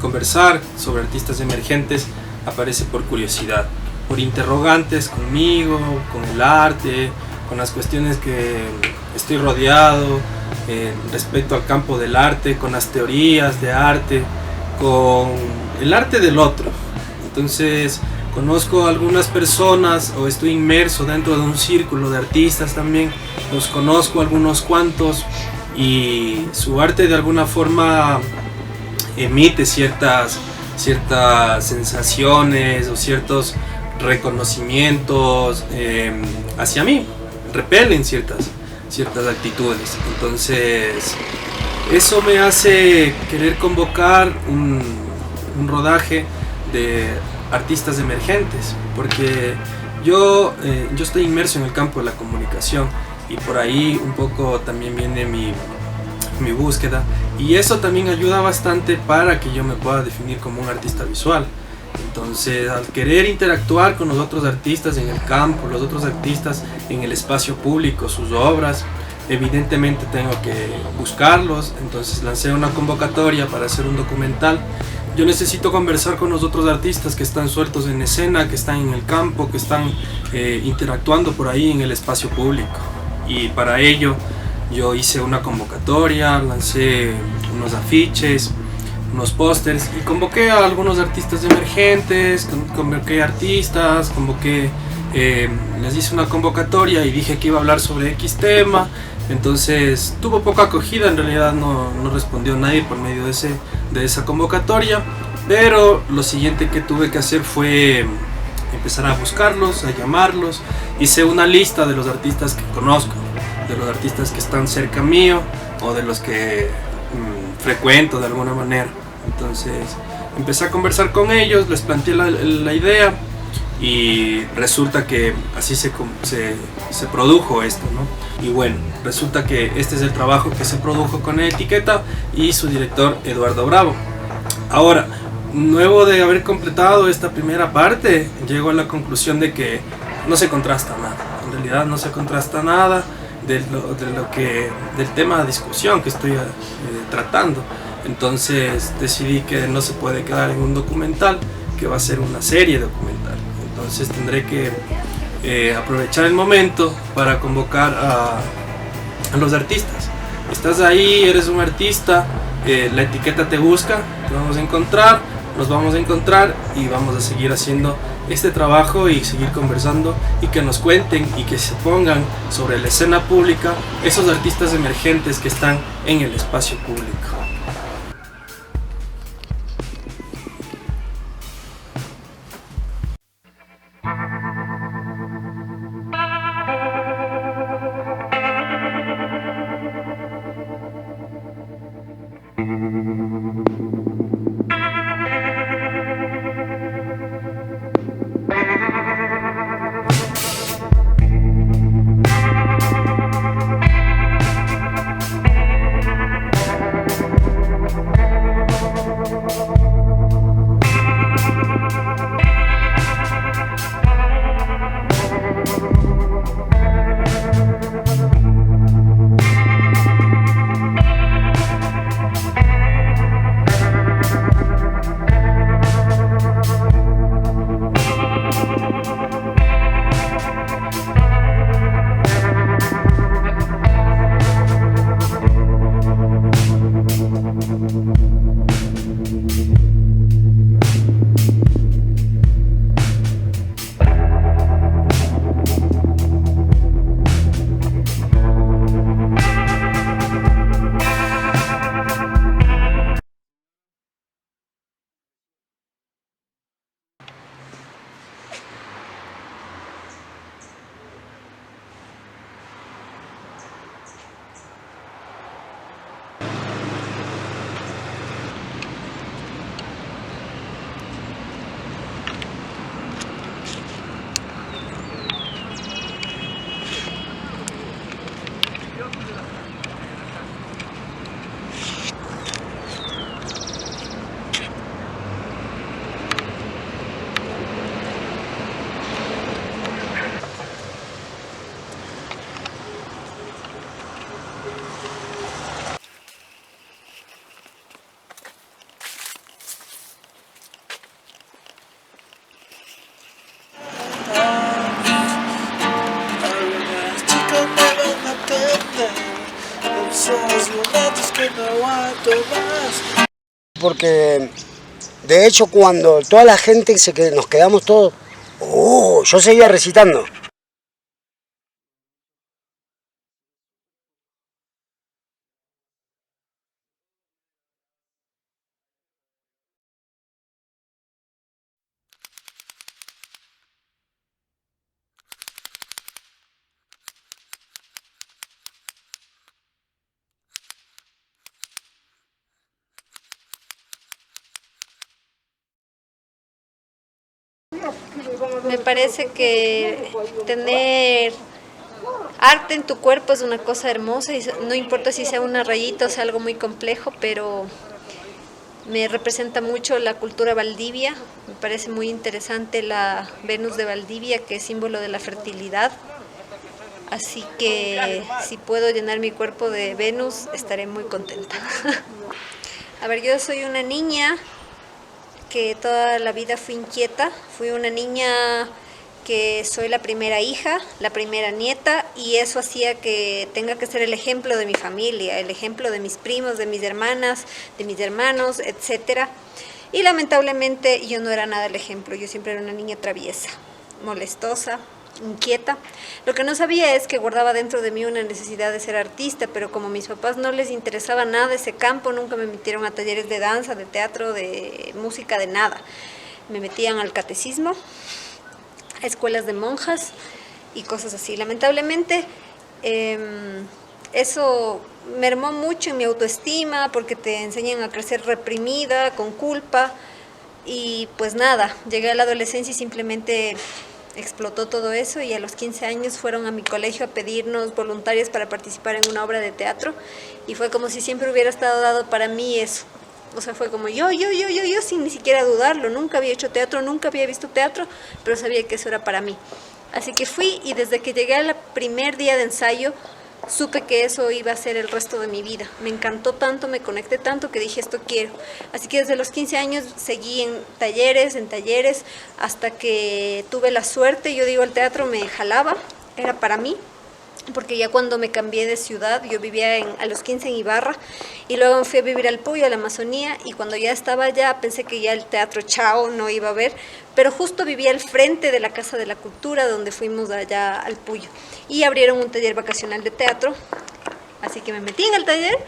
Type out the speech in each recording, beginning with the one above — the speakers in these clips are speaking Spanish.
Conversar sobre artistas emergentes aparece por curiosidad, por interrogantes conmigo, con el arte, con las cuestiones que estoy rodeado respecto al campo del arte, con las teorías de arte, con el arte del otro. Entonces conozco a algunas personas o estoy inmerso dentro de un círculo de artistas también, los conozco algunos cuantos y su arte de alguna forma emite ciertas sensaciones o ciertos reconocimientos hacia mí, repelen ciertas actitudes. Entonces eso me hace querer convocar un rodaje de artistas emergentes, porque yo estoy inmerso en el campo de la comunicación y por ahí un poco también viene mi búsqueda, y eso también ayuda bastante para que yo me pueda definir como un artista visual. Entonces, al querer interactuar con los otros artistas en el campo, los otros artistas en el espacio público, sus obras, evidentemente tengo que buscarlos. Entonces lancé una convocatoria para hacer un documental. Yo necesito conversar con los otros artistas que están sueltos en escena, que están en el campo, que están interactuando por ahí en el espacio público, y para ello yo hice una convocatoria, lancé unos afiches, unos pósters y convoqué a algunos artistas emergentes, les hice una convocatoria y dije que iba a hablar sobre X tema. Entonces tuvo poca acogida, en realidad no respondió nadie por medio de esa convocatoria, pero lo siguiente que tuve que hacer fue empezar a buscarlos, a llamarlos. Hice una lista de los artistas que conozco, de los artistas que están cerca mío o de los que frecuento de alguna manera. Entonces empecé a conversar con ellos, les planteé la idea y resulta que así se produjo esto, ¿no? Y bueno, resulta que este es el trabajo que se produjo con Etiqueta y su director Eduardo Bravo. Ahora, luego de haber completado esta primera parte, llego a la conclusión de que no se contrasta nada. En realidad no se contrasta nada del tema de discusión que estoy tratando. Entonces decidí que no se puede quedar en un documental, que va a ser una serie documental. Entonces tendré que aprovechar el momento para convocar a los artistas. Estás ahí, eres un artista, la etiqueta te busca, te vamos a encontrar, nos vamos a encontrar y vamos a seguir haciendo este trabajo y seguir conversando y que nos cuenten y que se pongan sobre la escena pública esos artistas emergentes que están en el espacio público. Porque de hecho cuando toda la gente nos quedamos todos, yo seguía recitando. Me parece que tener arte en tu cuerpo es una cosa hermosa y no importa si sea una rayita o sea algo muy complejo, pero me representa mucho la cultura Valdivia. Me parece muy interesante la Venus de Valdivia, que es símbolo de la fertilidad. Así que si puedo llenar mi cuerpo de Venus, estaré muy contenta. A ver, yo soy una niña que toda la vida fui inquieta. Fui una niña que soy la primera hija, la primera nieta, y eso hacía que tenga que ser el ejemplo de mi familia, el ejemplo de mis primos, de mis hermanas, de mis hermanos, etcétera. Y lamentablemente yo no era nada el ejemplo. Yo siempre era una niña traviesa, molestosa, inquieta. Lo que no sabía es que guardaba dentro de mí una necesidad de ser artista, pero como a mis papás no les interesaba nada ese campo, nunca me metieron a talleres de danza, de teatro, de música, de nada. Me metían al catecismo, a escuelas de monjas y cosas así. Lamentablemente eso mermó mucho en mi autoestima porque te enseñan a crecer reprimida, con culpa, y pues nada, llegué a la adolescencia y simplemente explotó todo eso, y a los 15 años fueron a mi colegio a pedirnos voluntarias para participar en una obra de teatro, y fue como si siempre hubiera estado dado para mí eso. O sea, fue como yo sin ni siquiera dudarlo. Nunca había hecho teatro, nunca había visto teatro, pero sabía que eso era para mí. Así que fui, y desde que llegué al primer día de ensayo, supe que eso iba a ser el resto de mi vida. Me encantó tanto, me conecté tanto que dije, esto quiero. Así que desde los 15 años seguí en talleres, hasta que tuve la suerte. Yo digo, el teatro me jalaba, era para mí. Porque ya cuando me cambié de ciudad, yo vivía a los 15 en Ibarra, y luego me fui a vivir al Puyo, a la Amazonía, y cuando ya estaba allá pensé que ya el teatro chao, no iba a haber, pero justo vivía al frente de la Casa de la Cultura, donde fuimos allá al Puyo, y abrieron un taller vacacional de teatro, así que me metí en el taller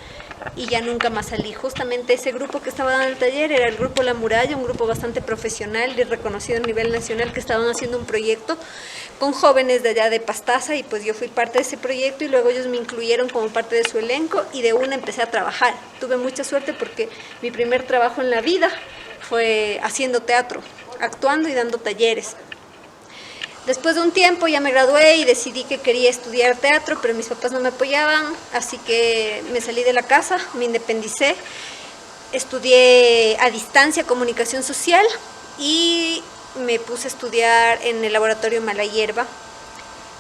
y ya nunca más salí. Justamente ese grupo que estaba dando el taller era el grupo La Muralla, un grupo bastante profesional y reconocido a nivel nacional, que estaban haciendo un proyecto con jóvenes de allá de Pastaza, y pues yo fui parte de ese proyecto, y luego ellos me incluyeron como parte de su elenco, y de una empecé a trabajar. Tuve mucha suerte porque mi primer trabajo en la vida fue haciendo teatro, actuando y dando talleres. Después de un tiempo ya me gradué y decidí que quería estudiar teatro, pero mis papás no me apoyaban, así que me salí de la casa, me independicé, estudié a distancia comunicación social y me puse a estudiar en el laboratorio Mala Hierba,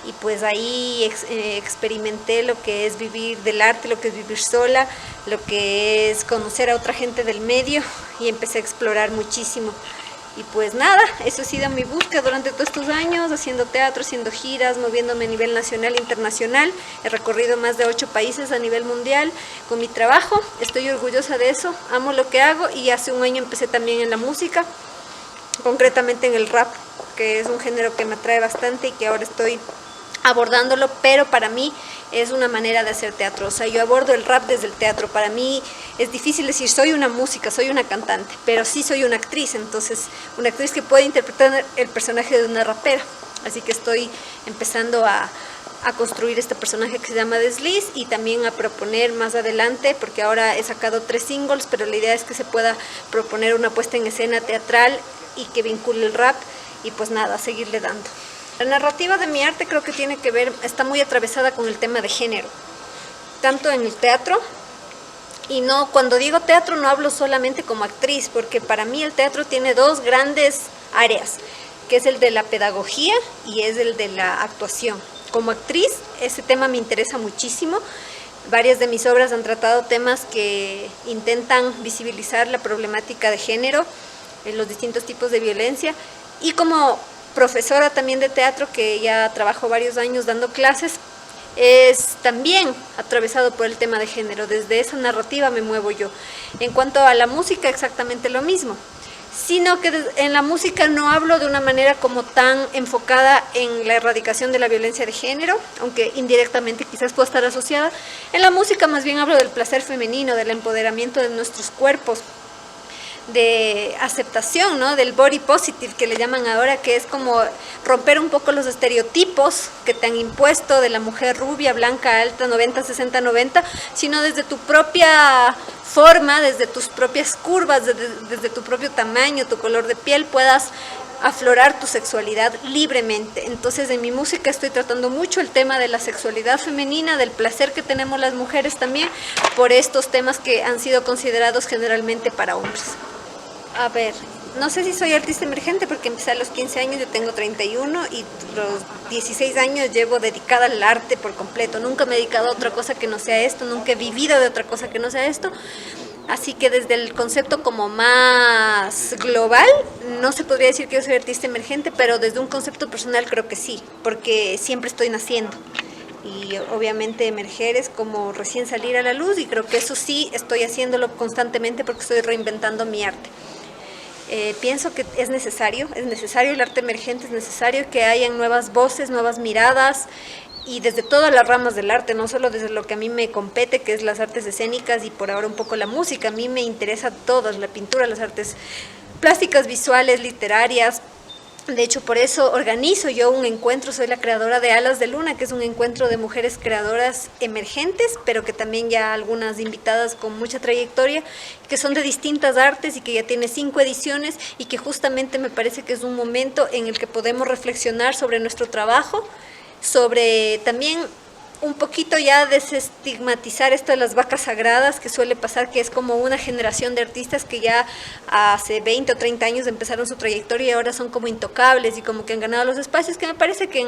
y pues ahí experimenté lo que es vivir del arte, lo que es vivir sola, lo que es conocer a otra gente del medio, y empecé a explorar muchísimo. Y pues nada, eso ha sido mi búsqueda durante todos estos años, haciendo teatro, haciendo giras, moviéndome a nivel nacional e internacional. He recorrido más de 8 países a nivel mundial con mi trabajo. Estoy orgullosa de eso, amo lo que hago, y hace un año empecé también en la música, concretamente en el rap, que es un género que me atrae bastante y que ahora estoy abordándolo, pero para mí es una manera de hacer teatro. O sea, yo abordo el rap desde el teatro. Para mí es difícil decir soy una música, soy una cantante, pero sí soy una actriz, entonces una actriz que puede interpretar el personaje de una rapera. Así que estoy empezando a construir este personaje que se llama Desliz, y también a proponer más adelante, porque ahora he sacado 3 singles, pero la idea es que se pueda proponer una puesta en escena teatral y que vincule el rap, y pues nada, seguirle dando. La narrativa de mi arte creo que tiene que ver, está muy atravesada con el tema de género, tanto en el teatro, y no, cuando digo teatro no hablo solamente como actriz, porque para mí el teatro tiene 2 grandes áreas, que es el de la pedagogía y es el de la actuación. Como actriz, ese tema me interesa muchísimo. Varias de mis obras han tratado temas que intentan visibilizar la problemática de género, los distintos tipos de violencia, y como profesora también de teatro, que ya trabajo varios años dando clases, es también atravesado por el tema de género. Desde esa narrativa me muevo yo. En cuanto a la música, exactamente lo mismo. Sino que en la música no hablo de una manera como tan enfocada en la erradicación de la violencia de género, aunque indirectamente quizás pueda estar asociada. En la música más bien hablo del placer femenino, del empoderamiento de nuestros cuerpos, de aceptación, ¿no? Del body positive que le llaman ahora, que es como romper un poco los estereotipos que te han impuesto de la mujer rubia, blanca, alta, 90, 60, 90, sino desde tu propia forma, desde tus propias curvas, desde tu propio tamaño, tu color de piel, puedas aflorar tu sexualidad libremente. Entonces en mi música estoy tratando mucho el tema de la sexualidad femenina, del placer que tenemos las mujeres también, por estos temas que han sido considerados generalmente para hombres. A ver, no sé si soy artista emergente porque empecé a los 15 años, yo tengo 31 y los 16 años llevo dedicada al arte por completo. Nunca me he dedicado a otra cosa que no sea esto, nunca he vivido de otra cosa que no sea esto. Así que desde el concepto como más global, no se podría decir que yo soy artista emergente, pero desde un concepto personal creo que sí, porque siempre estoy naciendo. Y obviamente emerger es como recién salir a la luz, y creo que eso sí estoy haciéndolo constantemente porque estoy reinventando mi arte. Pienso que es necesario el arte emergente, es necesario que hayan nuevas voces, nuevas miradas, y desde todas las ramas del arte, no solo desde lo que a mí me compete, que es las artes escénicas y por ahora un poco la música. A mí me interesa todas, la pintura, las artes plásticas, visuales, literarias. De hecho, por eso organizo yo un encuentro, soy la creadora de Alas de Luna, que es un encuentro de mujeres creadoras emergentes, pero que también ya algunas invitadas con mucha trayectoria, que son de distintas artes y que ya tiene 5 ediciones, y que justamente me parece que es un momento en el que podemos reflexionar sobre nuestro trabajo, sobre también un poquito ya desestigmatizar esto de las vacas sagradas, que suele pasar, que es como una generación de artistas que ya hace 20 o 30 años empezaron su trayectoria y ahora son como intocables y como que han ganado los espacios, que me parece que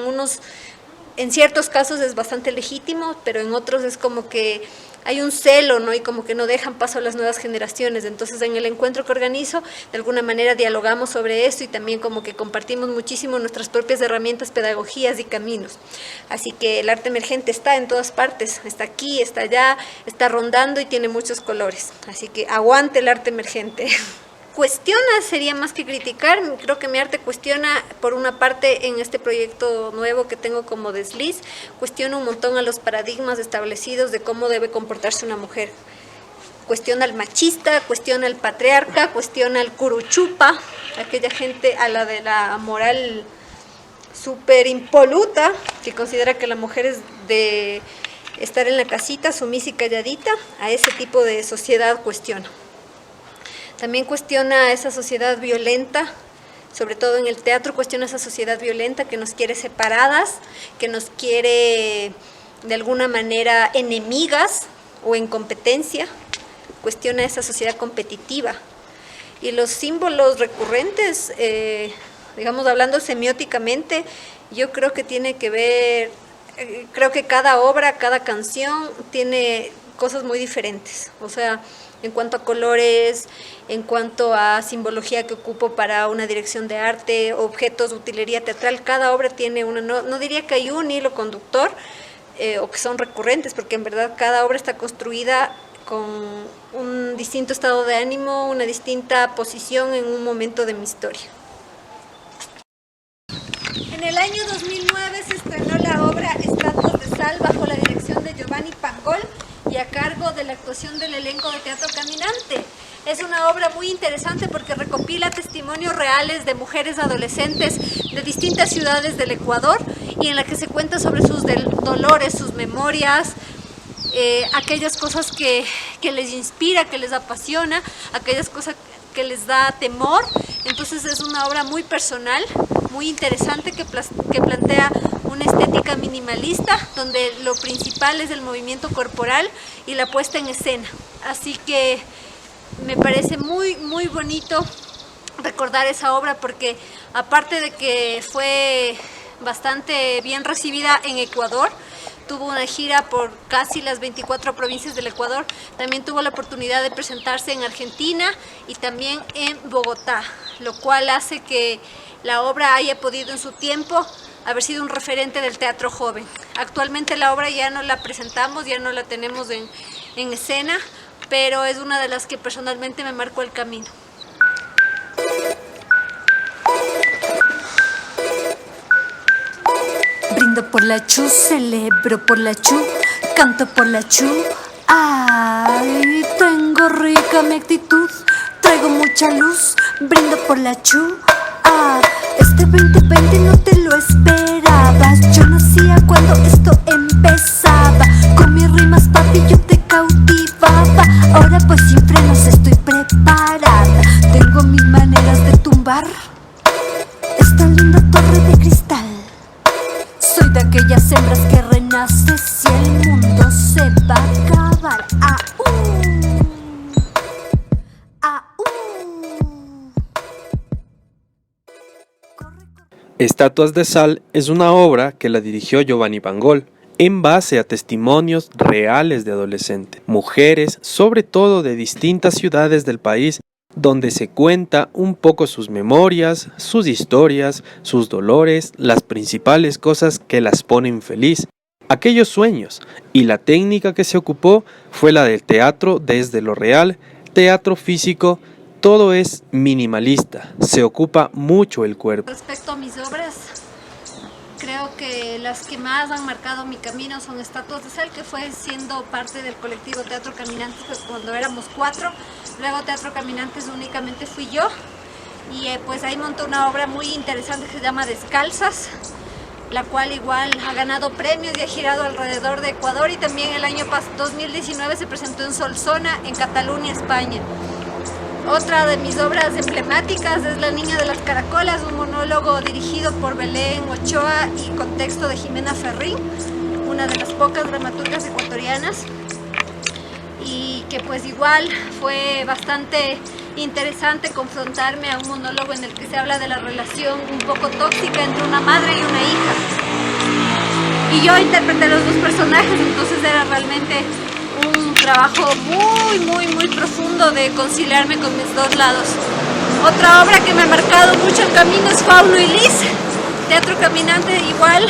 en ciertos casos es bastante legítimo, pero en otros es como que hay un celo, ¿no? Y como que no dejan paso a las nuevas generaciones. Entonces en el encuentro que organizo, de alguna manera dialogamos sobre esto y también como que compartimos muchísimo nuestras propias herramientas, pedagogías y caminos. Así que el arte emergente está en todas partes, está aquí, está allá, está rondando y tiene muchos colores. Así que aguante el arte emergente. Cuestiona sería más que criticar. Creo que mi arte cuestiona, por una parte, en este proyecto nuevo que tengo como desliz, cuestiona un montón a los paradigmas establecidos de cómo debe comportarse una mujer. Cuestiona al machista, cuestiona al patriarca, cuestiona al curuchupa, aquella gente a la de la moral súper impoluta, que considera que la mujer es de estar en la casita, sumisa y calladita. A ese tipo de sociedad cuestiona. También cuestiona esa sociedad violenta, sobre todo en el teatro, cuestiona esa sociedad violenta que nos quiere separadas, que nos quiere de alguna manera enemigas o en competencia, cuestiona esa sociedad competitiva. Y los símbolos recurrentes, digamos hablando semióticamente, yo creo que tiene que ver, creo que cada obra, cada canción tiene cosas muy diferentes, o sea, en cuanto a colores, en cuanto a simbología que ocupo para una dirección de arte, objetos, utilería teatral, cada obra tiene una, no diría que hay un hilo conductor o que son recurrentes, porque en verdad cada obra está construida con un distinto estado de ánimo, una distinta posición en un momento de mi historia. En el año 2009 se estrenó la obra Estatuas de Sal bajo la dirección de Giovanni Pangol y a cargo de la actuación del elenco de Teatro Caminante. Es una obra muy interesante porque recopila testimonios reales de mujeres adolescentes de distintas ciudades del Ecuador y en la que se cuenta sobre sus dolores, sus memorias, aquellas cosas que les inspira, que les apasiona, aquellas cosas que les da temor. Entonces es una obra muy personal, muy interesante, que plantea una estética minimalista donde lo principal es el movimiento corporal y la puesta en escena. Así que me parece muy muy bonito recordar esa obra porque aparte de que fue bastante bien recibida en Ecuador, tuvo una gira por casi las 24 provincias del Ecuador, también tuvo la oportunidad de presentarse en Argentina y también en Bogotá, lo cual hace que la obra haya podido en su tiempo haber sido un referente del teatro joven. Actualmente la obra ya no la presentamos, ya no la tenemos en escena, pero es una de las que personalmente me marcó el camino. Brindo por la Chu, celebro por la Chu, canto por la Chu. Ay, tengo rica mi actitud, traigo mucha luz, brindo por la Chu. Ah, este 2020 no te lo esperabas, yo nacía cuando esto empezaba. Con mis rimas, papi, yo te cautivaba. Ahora pues sin frenos estoy preparada, tengo mis maneras de tumbar esta linda torre de cristal. Soy de aquellas hembras que renace si el mundo se va a acabar. Estatuas de Sal es una obra que la dirigió Giovanni Bangol en base a testimonios reales de adolescentes, mujeres, sobre todo de distintas ciudades del país, donde se cuenta un poco sus memorias, sus historias, sus dolores, las principales cosas que las ponen feliz, aquellos sueños, y la técnica que se ocupó fue la del teatro desde lo real, teatro físico. Todo es minimalista, se ocupa mucho el cuerpo. Respecto a mis obras, creo que las que más han marcado mi camino son Estatuas de Sal, que fue siendo parte del colectivo Teatro Caminantes cuando éramos 4. Luego Teatro Caminantes únicamente fui yo. Y pues ahí montó una obra muy interesante que se llama Descalzas, la cual igual ha ganado premios y ha girado alrededor de Ecuador. Y también el año 2019 se presentó en Solsona, en Cataluña, España. Otra de mis obras emblemáticas es La Niña de las Caracolas, un monólogo dirigido por Belén Ochoa y con texto de Jimena Ferrín, una de las pocas dramaturgas ecuatorianas, y que pues igual fue bastante interesante confrontarme a un monólogo en el que se habla de la relación un poco tóxica entre una madre y una hija. Y yo interpreté los dos personajes, entonces era realmente un trabajo muy profundo de conciliarme con mis dos lados. Otra obra que me ha marcado mucho el camino es Fauno y Lis. Teatro Caminante igual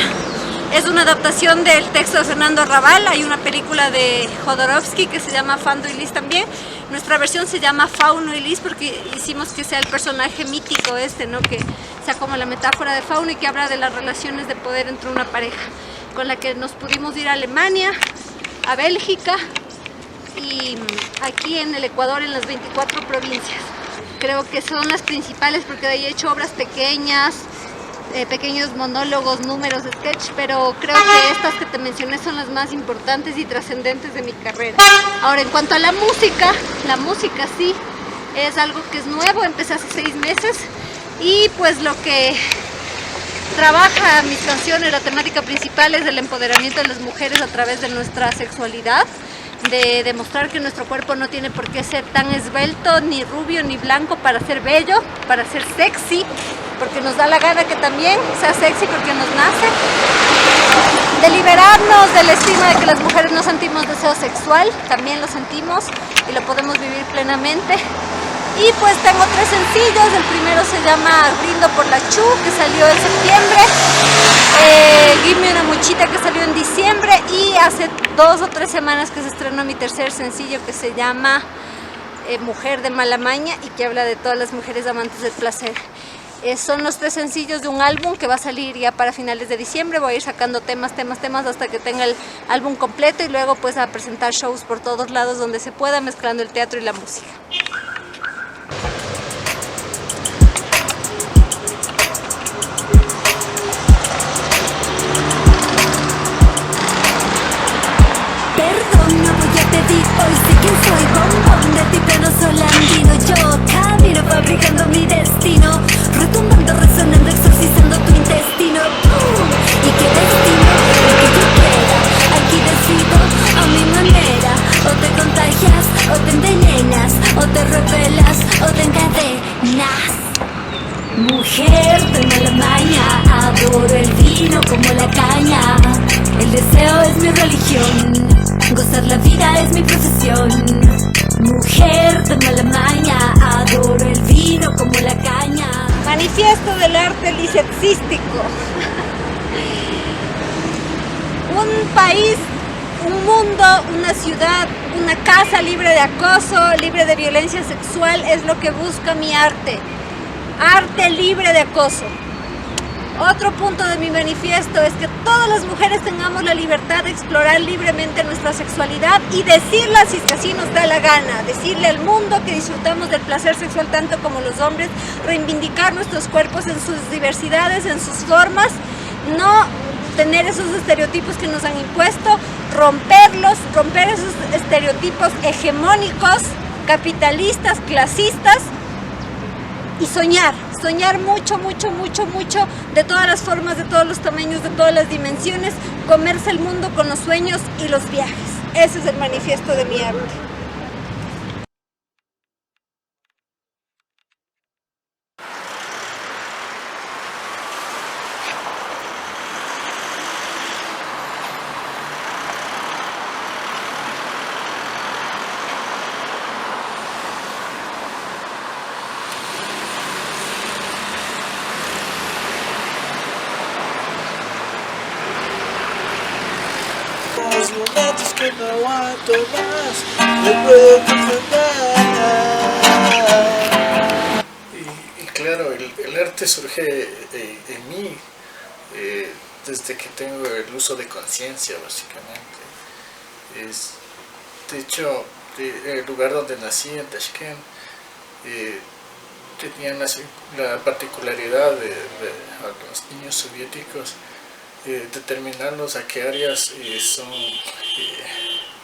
es una adaptación del texto de Fernando Arrabal. Hay una película de Jodorowsky que se llama Fauno y Lis también. Nuestra versión se llama Fauno y Lis porque hicimos que sea el personaje mítico ¿no? Que sea como la metáfora de Fauno y que habla de las relaciones de poder entre una pareja, con la que nos pudimos ir a Alemania, a Bélgica y aquí en el Ecuador en las 24 provincias. Creo que son las principales porque de ahí he hecho obras pequeñas, pequeños monólogos, números, sketch, pero creo que estas que te mencioné son las más importantes y trascendentes de mi carrera. Ahora, en cuanto a la música sí es algo que es nuevo, empecé hace 6 meses y pues lo que trabaja mis canciones, la temática principal es el empoderamiento de las mujeres a través de nuestra sexualidad, de demostrar que nuestro cuerpo no tiene por qué ser tan esbelto, ni rubio, ni blanco para ser bello, para ser sexy, porque nos da la gana que también sea sexy porque nos nace, de liberarnos del estigma de que las mujeres no sentimos deseo sexual, también lo sentimos y lo podemos vivir plenamente. Y pues tengo 3 sencillos, el primero se llama Brindo por la Chu, que salió en septiembre, Give Me Una Muchita, que salió en diciembre, y hace 2 o 3 semanas que se estrenó mi tercer sencillo, que se llama Mujer de Mala Maña, y que habla de todas las mujeres amantes del placer. Son los 3 sencillos de un álbum que va a salir ya para finales de diciembre. Voy a ir sacando temas hasta que tenga el álbum completo y luego pues a presentar shows por todos lados donde se pueda, mezclando el teatro y la música. Hoy sé quién soy, bombón de tipeno solandino. Yo camino fabricando mi destino, retumbando, resonando, exorcizando tu intestino. ¿Y qué destino? El que yo quiera. Aquí decido a mi manera. O te contagias, o te envenenas, o te revelas, o te encadenas. Mujer de mala maña, adoro el vino como la caña. El deseo es mi religión, gozar la vida es mi profesión. Mujer de mala maña, adoro el vino como la caña. manifiesto del arte lisexístico. Un país, un mundo, una ciudad, una casa libre de acoso, libre de violencia sexual es lo que busca mi arte. Arte libre de acoso. Otro punto de mi manifiesto es que todas las mujeres tengamos la libertad de explorar libremente nuestra sexualidad y decirla si es que así nos da la gana, decirle al mundo que disfrutamos del placer sexual tanto como los hombres, reivindicar nuestros cuerpos en sus diversidades, en sus formas, no tener esos estereotipos que nos han impuesto, romperlos, romper esos estereotipos hegemónicos, capitalistas, clasistas y soñar mucho, mucho, mucho, mucho, de todas las formas, de todos los tamaños, de todas las dimensiones, comerse el mundo con los sueños y los viajes. Ese es el manifiesto de mi arte. Los momentos que no aguanto más, no puedo comprender. Y claro, el arte surge en mí desde que tengo el uso de conciencia, básicamente. De hecho, el lugar donde nací, en Tashkent, tenían la particularidad de a los niños soviéticos determinarlos a qué áreas son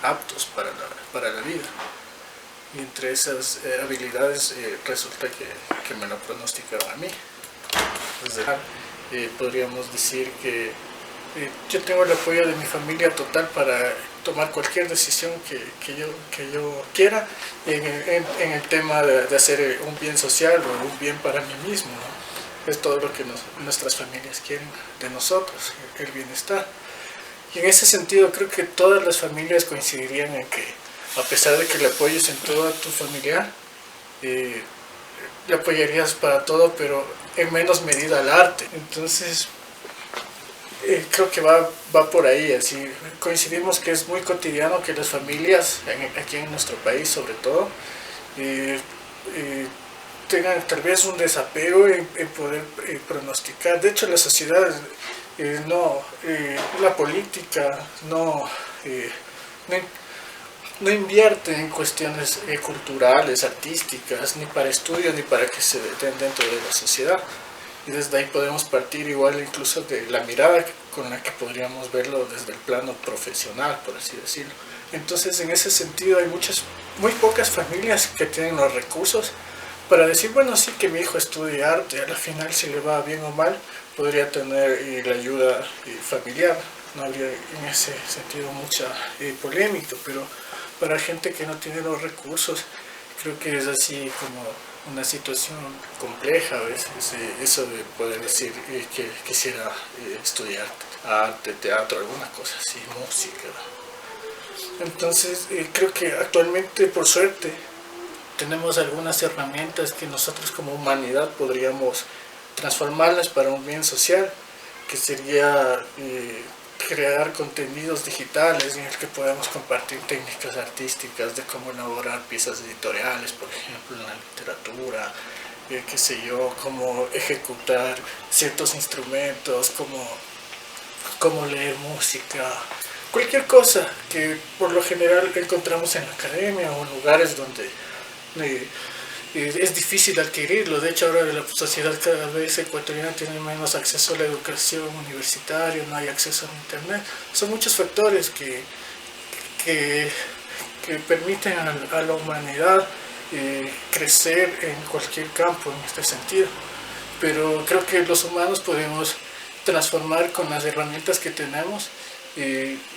aptos para la vida. Y entre esas habilidades resulta que me lo pronosticaron a mí. Podríamos decir que yo tengo el apoyo de mi familia total para tomar cualquier decisión que yo quiera en el tema de hacer un bien social o un bien para mí mismo, ¿no? Es todo lo que nuestras familias quieren de nosotros, el bienestar. Y en ese sentido creo que todas las familias coincidirían en que, a pesar de que le apoyes en todo a tu familiar, le apoyarías para todo, pero en menos medida al arte. Entonces, creo que va por ahí. Así coincidimos que es muy cotidiano que las familias, aquí en nuestro país sobre todo, tengan tal vez un desapego en poder pronosticar. De hecho, la sociedad, la política no invierte en cuestiones culturales, artísticas, ni para estudio, ni para que se den dentro de la sociedad. Y desde ahí podemos partir igual incluso de la mirada con la que podríamos verlo desde el plano profesional, por así decirlo. Entonces, en ese sentido, hay muy pocas familias que tienen los recursos para decir, bueno, sí, que mi hijo estudie arte, a la final, si le va bien o mal, podría tener la ayuda familiar. No habría en ese sentido mucha polémica, pero para gente que no tiene los recursos, creo que es así como una situación compleja a veces, eso de poder decir que quisiera estudiar arte, teatro, alguna cosa así, música. Entonces, creo que actualmente, por suerte, tenemos algunas herramientas que nosotros como humanidad podríamos transformarlas para un bien social, que sería crear contenidos digitales en el que podamos compartir técnicas artísticas de cómo elaborar piezas editoriales, por ejemplo, en la literatura, qué sé yo, cómo ejecutar ciertos instrumentos, cómo leer música, cualquier cosa que por lo general encontramos en la academia o en lugares donde es difícil adquirirlo. De hecho, ahora la sociedad cada vez ecuatoriana tiene menos acceso a la educación universitaria, no hay acceso a internet. Son muchos factores que permiten a la humanidad crecer en cualquier campo en este sentido. Pero creo que los humanos podemos transformar con las herramientas que tenemos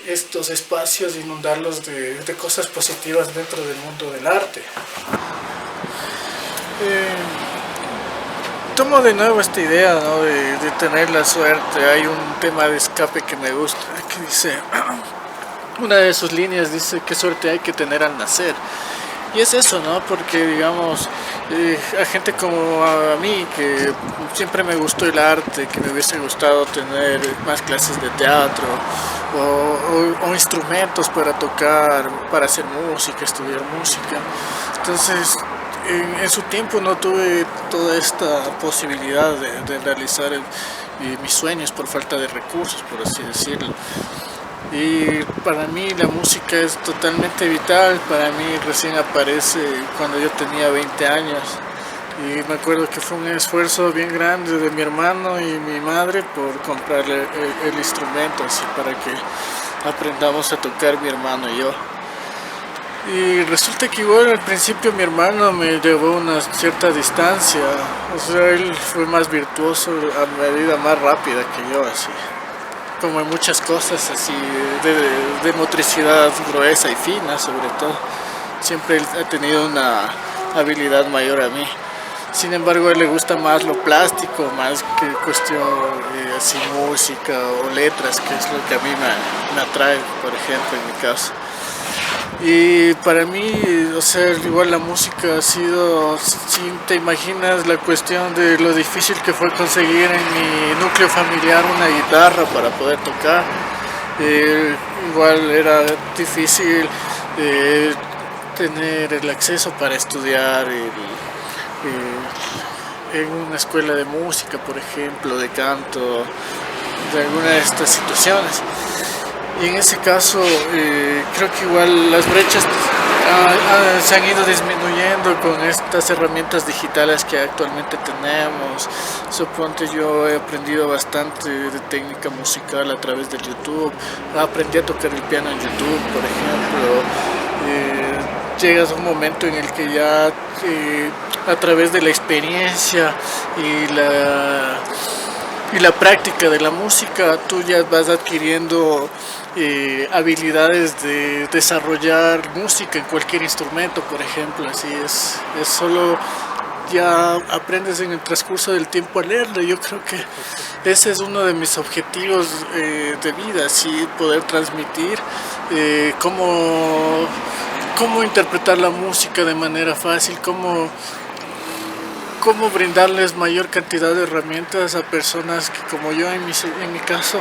estos espacios, inundarlos de cosas positivas dentro del mundo del arte. Tomo de nuevo esta idea, ¿no? de tener la suerte. Hay un tema de escape que me gusta, que dice, una de sus líneas dice: qué suerte hay que tener al nacer. Y es eso, ¿no? Porque, digamos, a gente como a mí, que siempre me gustó el arte, que me hubiese gustado tener más clases de teatro o instrumentos para tocar, para hacer música, estudiar música. Entonces, en su tiempo no tuve toda esta posibilidad de realizar mis sueños por falta de recursos, por así decirlo. Y para mí la música es totalmente vital. Para mí recién aparece cuando yo tenía 20 años. Y me acuerdo que fue un esfuerzo bien grande de mi hermano y mi madre por comprarle el instrumento, así para que aprendamos a tocar mi hermano y yo. Y resulta que igual al principio mi hermano me llevó una cierta distancia. O sea, él fue más virtuoso a medida más rápida que yo, así. Como en muchas cosas así de motricidad gruesa y fina, sobre todo. Siempre él ha tenido una habilidad mayor a mí. Sin embargo, a él le gusta más lo plástico, más que cuestión así música o letras, que es lo que a mí me atrae, por ejemplo, en mi caso. Y para mí, o sea, igual la música ha sido, si te imaginas la cuestión de lo difícil que fue conseguir en mi núcleo familiar una guitarra para poder tocar, igual era difícil tener el acceso para estudiar en una escuela de música, por ejemplo, de canto, de alguna de estas situaciones. Y en ese caso creo que igual las brechas se han ido disminuyendo con estas herramientas digitales que actualmente tenemos. Suponte, yo he aprendido bastante de técnica musical a través de YouTube. Aprendí a tocar el piano en YouTube, por ejemplo. Llegas a un momento en el que ya a través de la experiencia y la práctica de la música, tú ya vas adquiriendo habilidades de desarrollar música en cualquier instrumento, por ejemplo. Así es solo ya aprendes en el transcurso del tiempo a leerlo. Yo creo que ese es uno de mis objetivos de vida, así poder transmitir cómo interpretar la música de manera fácil, cómo brindarles mayor cantidad de herramientas a personas que, como yo en mi caso,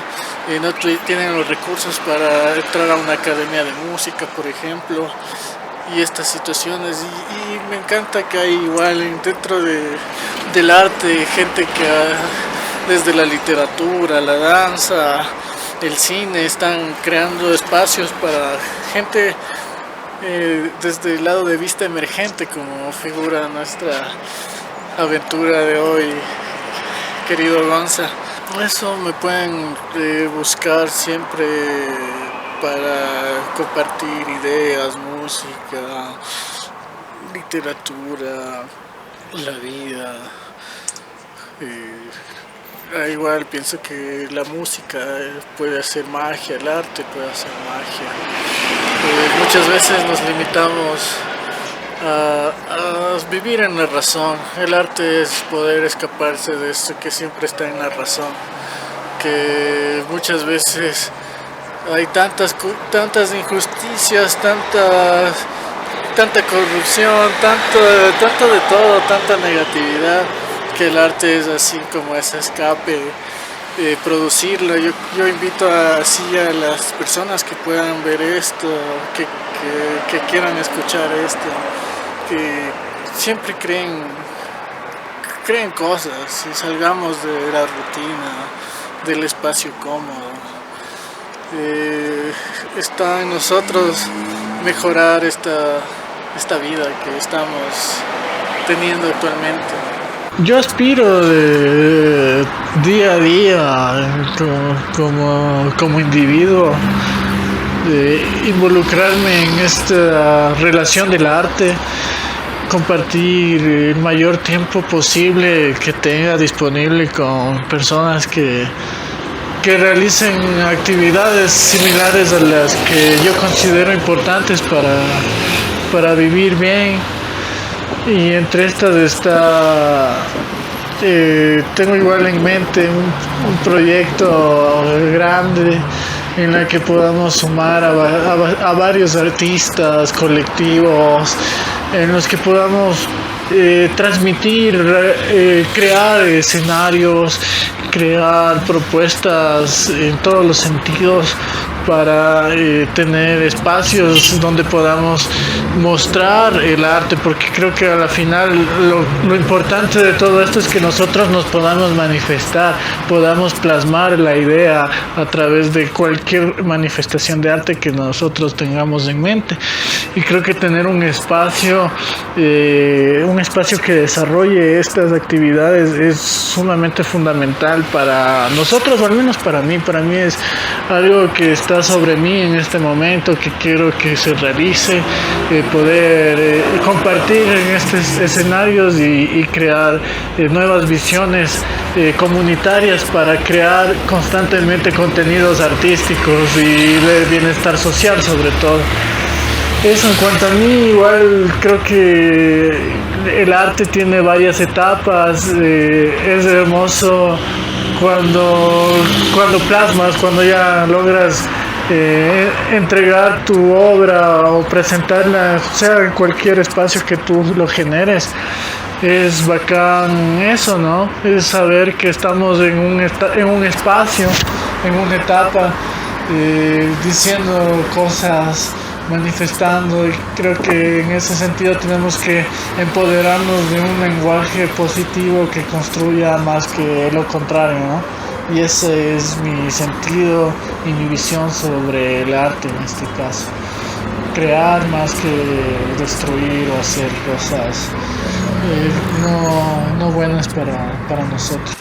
no tienen los recursos para entrar a una academia de música, por ejemplo, y estas situaciones. Y me encanta que hay igual dentro del arte gente que desde la literatura, la danza, el cine, están creando espacios para gente desde el lado de vista emergente, como figura nuestra aventura de hoy, querido Gonza. Eso me pueden buscar siempre para compartir ideas, música, literatura, la vida. Igual pienso que la música puede hacer magia, el arte puede hacer magia. Muchas veces nos limitamos a vivir en la razón. El arte es poder escaparse de esto que siempre está en la razón, que muchas veces hay tantas injusticias, tanta corrupción, tanto de todo, tanta negatividad, que el arte es así como ese escape, producirlo. Yo invito así a las personas que puedan ver esto, que quieran escuchar esto, que siempre creen cosas y salgamos de la rutina, del espacio cómodo. Está en nosotros mejorar esta vida que estamos teniendo actualmente. Yo aspiro de día a día como individuo de involucrarme en esta relación del arte, compartir el mayor tiempo posible que tenga disponible con personas que realicen actividades similares a las que yo considero importantes para vivir bien. Y entre estas tengo igual en mente un proyecto grande en el que podamos sumar a varios artistas, colectivos, en los que podamos transmitir, crear escenarios, crear propuestas en todos los sentidos para tener espacios donde podamos mostrar el arte, porque creo que a la final lo importante de todo esto es que nosotros nos podamos manifestar, podamos plasmar la idea a través de cualquier manifestación de arte que nosotros tengamos en mente. Y creo que tener un espacio que desarrolle estas actividades es sumamente fundamental para nosotros, o al menos para mí es algo que está sobre mí en este momento, que quiero que se realice, poder compartir en estos escenarios y crear nuevas visiones comunitarias para crear constantemente contenidos artísticos y de bienestar social sobre todo. Eso en cuanto a mí, igual creo que el arte tiene varias etapas, es hermoso cuando plasmas, cuando ya logras entregar tu obra o presentarla, sea en cualquier espacio que tú lo generes. Es bacán eso, ¿no? Es saber que estamos en un espacio, en una etapa, diciendo cosas, manifestando, y creo que en ese sentido tenemos que empoderarnos de un lenguaje positivo que construya más que lo contrario, ¿no? Y ese es mi sentido y mi visión sobre el arte en este caso. Crear más que destruir o hacer cosas no buenas para nosotros.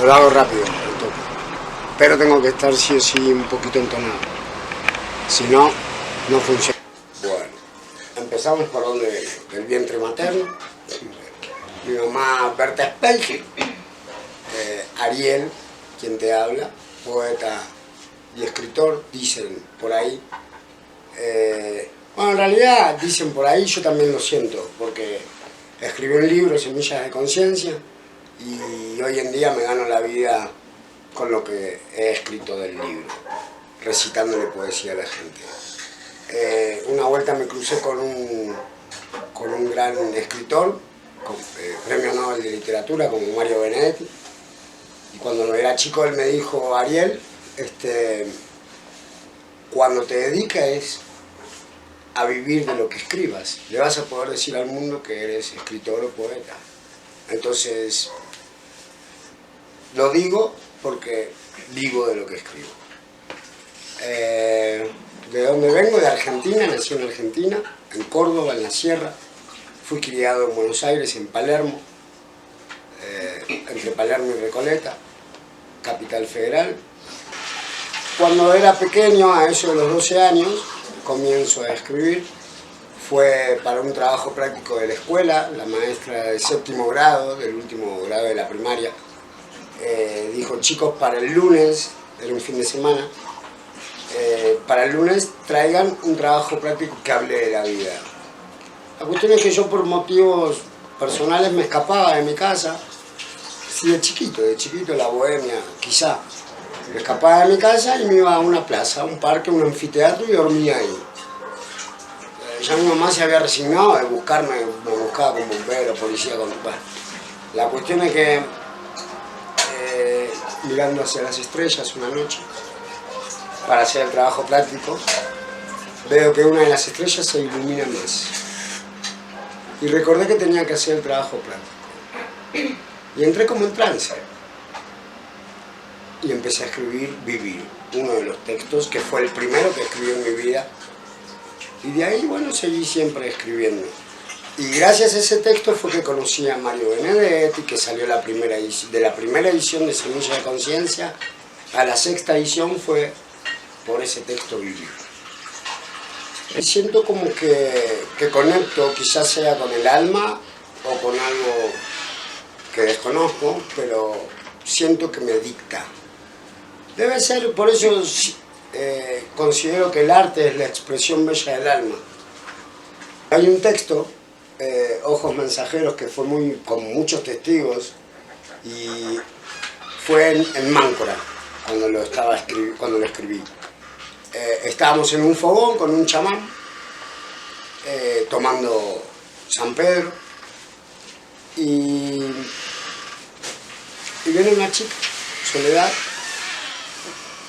Lo hago rápido, pero tengo que estar sí o sí un poquito entonado, si no, no funciona. Bueno, empezamos por donde vengo, del vientre materno. Mi mamá Berta Spelke, Ariel, quien te habla, poeta y escritor, dicen por ahí. Bueno, en realidad dicen por ahí, yo también lo siento, porque escribí un libro, Semillas de Conciencia, y hoy en día me gano la vida con lo que he escrito del libro, recitándole poesía a la gente. Una vuelta me crucé con un gran escritor, con premio Nobel de Literatura, como Mario Benedetti, y cuando era chico él me dijo: Ariel, cuando te dediques a vivir de lo que escribas, le vas a poder decir al mundo que eres escritor o poeta. Entonces, lo digo porque vivo de lo que escribo. ¿De dónde vengo? De Argentina, nací en Argentina, en Córdoba, en la Sierra. Fui criado en Buenos Aires, en Palermo, entre Palermo y Recoleta, capital federal. Cuando era pequeño, a eso de los 12 años, comienzo a escribir. Fue para un trabajo práctico de la escuela. La maestra del séptimo grado, del último grado de la primaria, dijo: chicos, para el lunes, era un fin de semana, para el lunes traigan un trabajo práctico que hable de la vida. La cuestión es que yo, por motivos personales, me escapaba de mi casa. Sí, de chiquito, la bohemia, quizá. Me escapaba de mi casa y me iba a una plaza, a un parque, a un anfiteatro, y dormía ahí. ya mi mamá se había resignado de buscarme, me buscaba con bombero, policía, con... Bueno, la cuestión es que mirando hacia las estrellas una noche para hacer el trabajo práctico, veo que una de las estrellas se ilumina más. Y recordé que tenía que hacer el trabajo práctico. Y entré como en trance. Y empecé a escribir Vivir, uno de los textos que fue el primero que escribí en mi vida. Y de ahí, bueno, seguí siempre escribiendo. Y gracias a ese texto fue que conocí a Mario Benedetti, que salió de la primera edición de Semilla de Conciencia a la 6ª edición fue por ese texto Vivir. Y siento como que conecto, quizás sea con el alma o con algo que desconozco, pero siento que me dicta. Debe ser, por eso considero que el arte es la expresión bella del alma. Hay un texto, Ojos Mensajeros, que fue con muchos testigos y fue en Máncora cuando lo escribí. Estábamos en un fogón con un chamán tomando San Pedro y viene una chica, Soledad,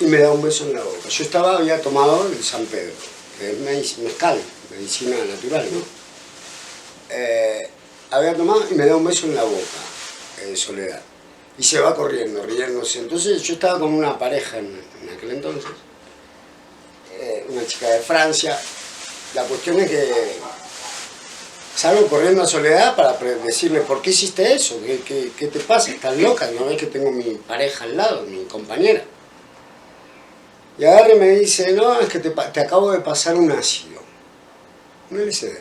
y me da un beso en la boca. Yo había tomado el San Pedro, que es mezcal, medicina natural, ¿no? Había tomado y me da un beso en la boca, Soledad. Y se va corriendo, riéndose. Entonces yo estaba con una pareja en aquel entonces, una chica de Francia. La cuestión es que salgo corriendo a Soledad para decirle, ¿por qué hiciste eso? ¿Qué te pasa? ¿Estás loca? ¿No ves que tengo mi pareja al lado, mi compañera? Y agarra y me dice, no, es que te acabo de pasar un ácido, un LSD.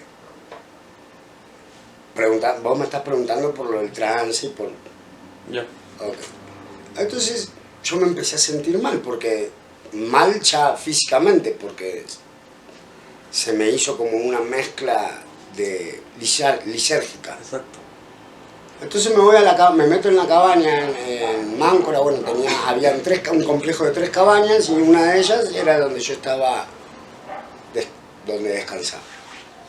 Vos me estás preguntando por lo del trance y por... Ya. Okay. Entonces yo me empecé a sentir mal, mal ya físicamente, porque se me hizo como una mezcla de lisérgica. Exacto. Entonces me meto en la cabaña en Máncora. Bueno, había un complejo de 3 cabañas y una de ellas era donde yo estaba, donde descansaba.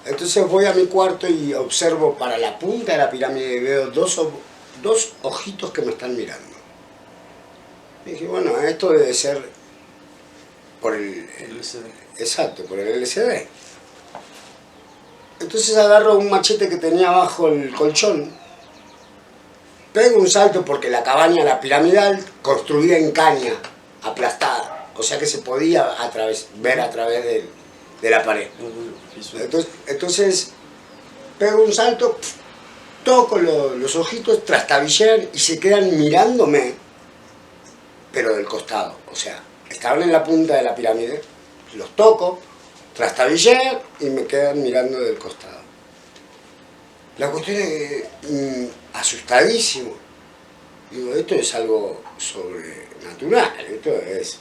Entonces voy a mi cuarto y observo para la punta de la pirámide y veo dos ojitos que me están mirando. Y dije, bueno, esto debe ser por el LSD. Exacto, por el LSD. Entonces agarro un machete que tenía bajo el colchón, pego un salto porque la cabaña, la piramidal, construida en caña, aplastada, o sea que se podía ver a través de la pared. Entonces pego un salto, toco los ojitos, trastabillean y se quedan mirándome, pero del costado. O sea, estaban en la punta de la pirámide, los toco, trastabillean y me quedan mirando del costado. La cuestión es que, asustadísimo, digo, esto es algo sobrenatural, esto es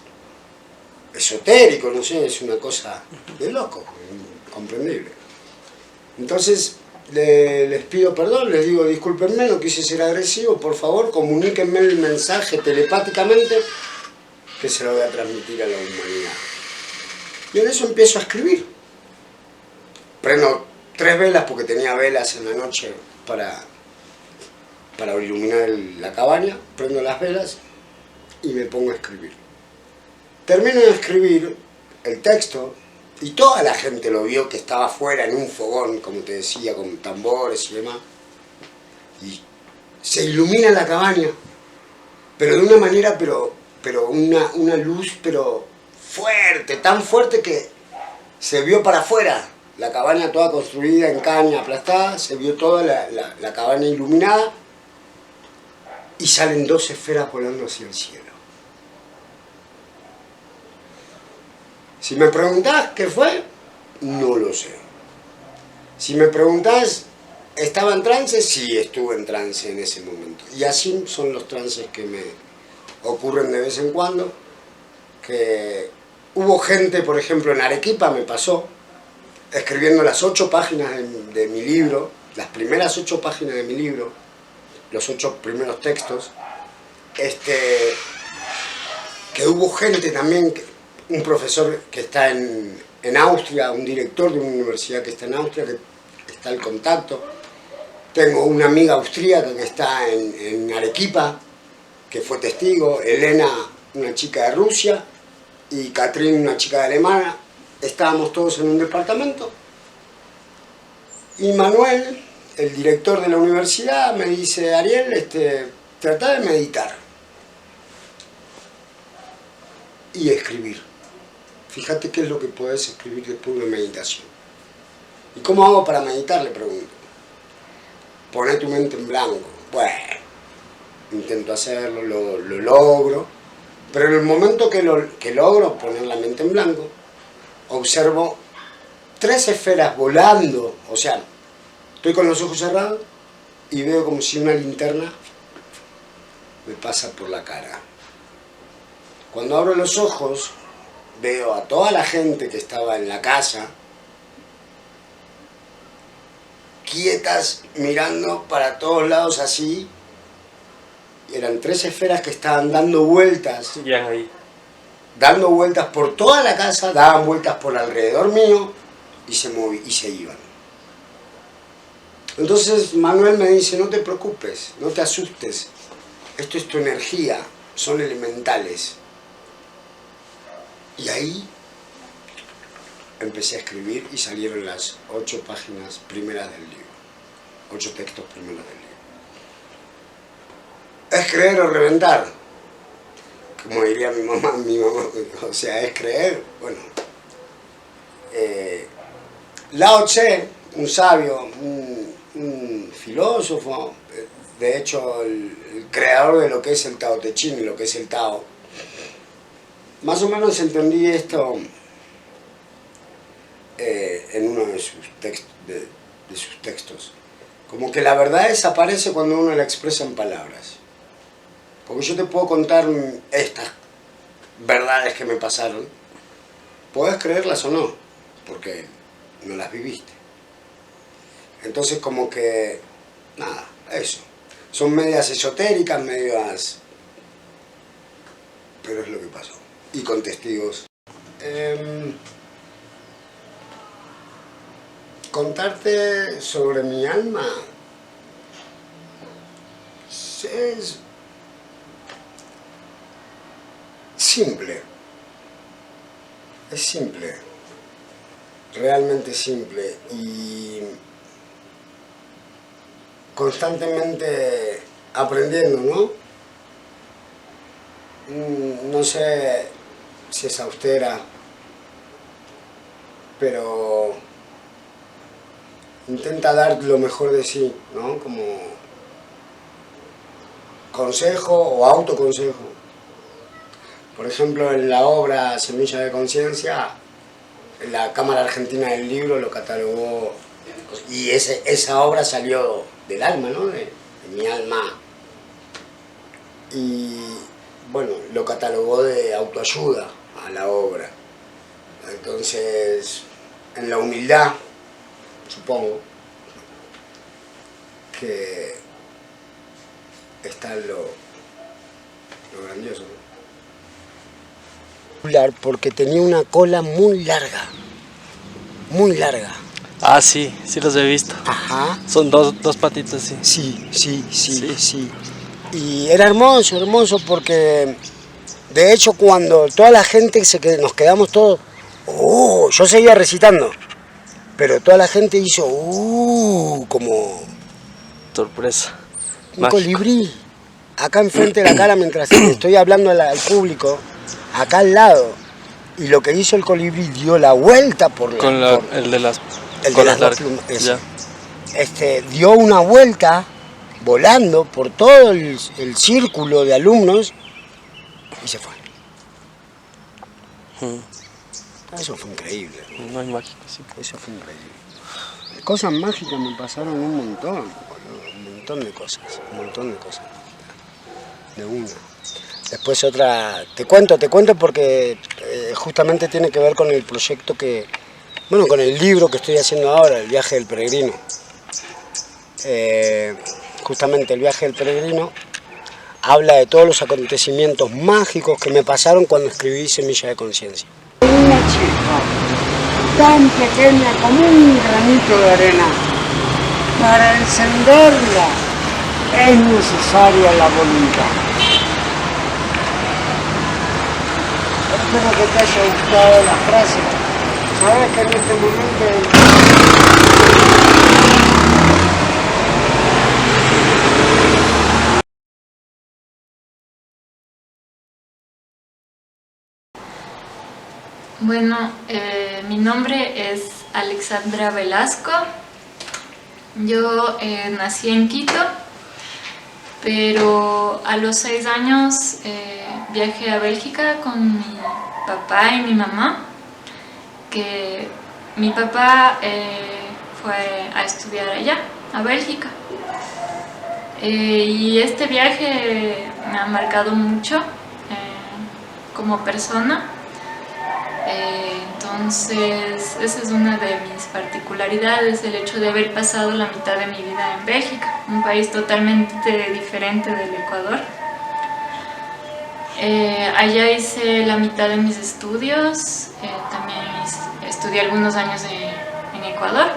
esotérico, no sé, es una cosa de loco, incomprendible. Entonces les pido perdón, les digo, discúlpenme, no quise ser agresivo, por favor comuníquenme el mensaje telepáticamente que se lo voy a transmitir a la humanidad. Y en eso empiezo a escribir. Prendo 3 velas porque tenía velas en la noche para iluminar la cabaña, prendo las velas y me pongo a escribir. Termino de escribir el texto y toda la gente lo vio, que estaba afuera en un fogón, como te decía, con tambores y demás. Y se ilumina la cabaña, pero de una manera, pero una luz, pero fuerte, tan fuerte que se vio para afuera. La cabaña toda construida en caña aplastada, se vio toda la cabaña iluminada y salen 2 esferas volando hacia el cielo. Si me preguntás qué fue, no lo sé. Si me preguntás, ¿estaba en trance? Sí, estuve en trance en ese momento. Y así son los trances que me ocurren de vez en cuando. Que hubo gente, por ejemplo, en Arequipa me pasó, escribiendo las 8 páginas de mi libro, las primeras 8 páginas de mi libro, los 8 primeros textos, que hubo gente también un profesor que está en Austria, un director de una universidad que está en Austria, que está el contacto. Tengo una amiga austríaca que está en Arequipa, que fue testigo, Elena, una chica de Rusia, y Catherine, una chica de Alemania. Estábamos todos en un departamento, y Manuel, el director de la universidad, me dice: Ariel, trata de meditar y escribir. Fíjate qué es lo que puedes escribir después de una meditación. ¿Y cómo hago para meditar?, le pregunto. Poné tu mente en blanco. Bueno, intento hacerlo, lo logro, pero en el momento que logro poner la mente en blanco, observo 3 esferas volando, o sea, estoy con los ojos cerrados y veo como si una linterna me pasa por la cara. Cuando abro los ojos, veo a toda la gente que estaba en la casa, quietas, mirando para todos lados así. Eran 3 esferas que estaban dando vueltas. Ya ahí. Dando vueltas por toda la casa, daban vueltas por alrededor mío y se iban. Entonces Manuel me dice: no te preocupes, no te asustes, esto es tu energía, son elementales. Y ahí empecé a escribir y salieron las 8 páginas primeras del libro, 8 textos primeros del libro. Es creer o reventar, como diría mi mamá, o sea, es creer. Bueno, Lao Tse, un sabio, un filósofo, de hecho el creador de lo que es el Tao Te Ching y lo que es el Tao, más o menos entendí esto en uno de sus textos. Como que la verdad desaparece cuando uno la expresa en palabras. Porque yo te puedo contar estas verdades que me pasaron. Puedes creerlas o no, porque no las viviste. Entonces como que, nada, eso. Son medias esotéricas, medias... pero es lo que pasó. Y con testigos. Contarte sobre mi alma es simple. Es simple. Realmente simple. Y constantemente aprendiendo, ¿no? No sé si es austera, pero intenta dar lo mejor de sí, ¿no? Como consejo o autoconsejo. Por ejemplo, en la obra Semilla de Conciencia, la Cámara Argentina del Libro lo catalogó, y esa obra salió del alma, ¿no? De mi alma. Y bueno, lo catalogó de autoayuda a la obra. Entonces, en la humildad, supongo, que está lo grandioso, ¿no? Porque tenía una cola muy larga. Muy larga. Ah, sí, sí los he visto. Ajá. Son dos patitas, sí. Sí. Y era hermoso, hermoso, porque de hecho cuando toda la gente nos quedamos todos, yo seguía recitando, pero toda la gente hizo, como Sorpresa. un Mágico. colibrí, acá enfrente de la cara mientras estoy hablando al público, acá al lado, y lo que hizo el colibrí dio la vuelta por la... El de las dos plumas, ese. Dio una vuelta volando por todo el círculo de alumnos y se fue. Eso fue increíble. No hay mágico, sí. Eso fue increíble. Cosas mágicas me pasaron un montón, boludo, un montón de cosas. De una. Después otra, te cuento porque justamente tiene que ver con el proyecto con el libro que estoy haciendo ahora, El viaje del peregrino. Justamente El viaje del peregrino habla de todos los acontecimientos mágicos que me pasaron cuando escribí Semilla de Conciencia. chispa, tan pequeña como un granito de arena. Para encenderla es necesaria la voluntad. Espero que te haya gustado la frase. Sabes que en este momento... Bueno, mi nombre es Alexandra Velasco. Yo nací en Quito, pero a los 6 años viajé a Bélgica con mi papá y mi mamá, que mi papá fue a estudiar allá, a Bélgica. Y este viaje me ha marcado mucho como persona. Entonces, esa es una de mis particularidades, el hecho de haber pasado la mitad de mi vida en Bélgica, un país totalmente diferente del Ecuador. Allá hice la mitad de mis estudios, también estudié algunos años en Ecuador.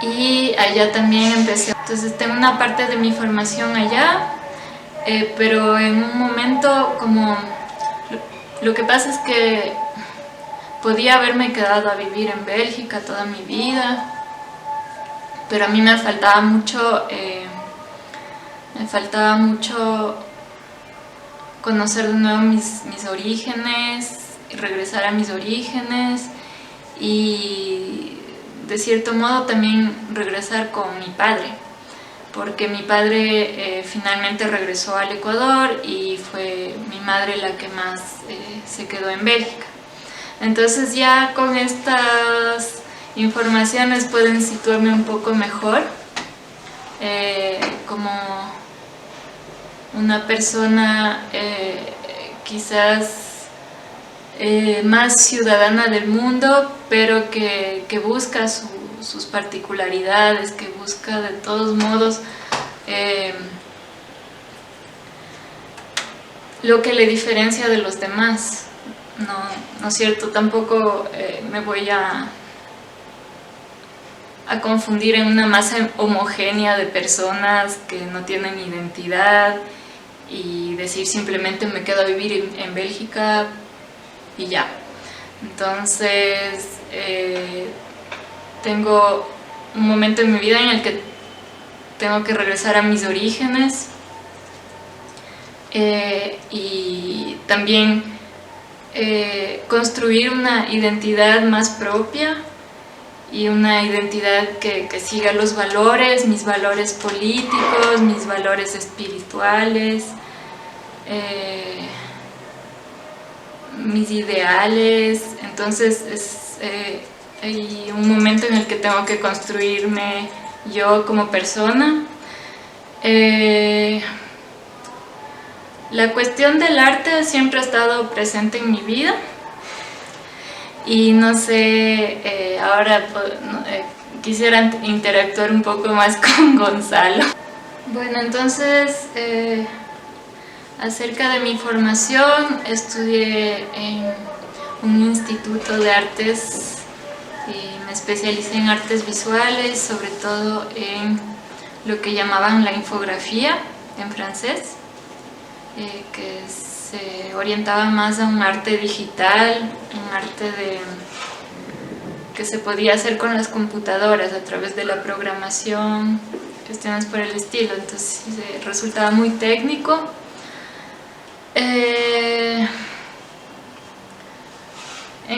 Y allá también empecé, entonces tengo una parte de mi formación allá, pero en un momento como... Lo que pasa es que podía haberme quedado a vivir en Bélgica toda mi vida, pero a mí me faltaba mucho conocer de nuevo mis orígenes, regresar a mis orígenes y de cierto modo también regresar con mi padre, porque mi padre finalmente regresó al Ecuador y fue mi madre la que más se quedó en Bélgica. Entonces ya con estas informaciones pueden situarme un poco mejor como una persona quizás más ciudadana del mundo, pero que busca sus particularidades, que busca de todos modos lo que le diferencia de los demás. No es cierto, tampoco me voy a confundir en una masa homogénea de personas que no tienen identidad y decir simplemente me quedo a vivir en Bélgica y ya. Entonces tengo un momento en mi vida en el que tengo que regresar a mis orígenes y también construir una identidad más propia y una identidad que siga los valores, mis valores políticos, mis valores espirituales, mis ideales. Entonces hay un momento en el que tengo que construirme yo como persona. La cuestión del arte siempre ha estado presente en mi vida y no sé, ahora quisiera interactuar un poco más con Gonzalo. Bueno, entonces acerca de mi formación, estudié en un instituto de artes y me especialicé en artes visuales, sobre todo en lo que llamaban la infografía en francés, que se orientaba más a un arte digital, un arte que se podía hacer con las computadoras a través de la programación, cuestiones por el estilo. Entonces resultaba muy técnico. En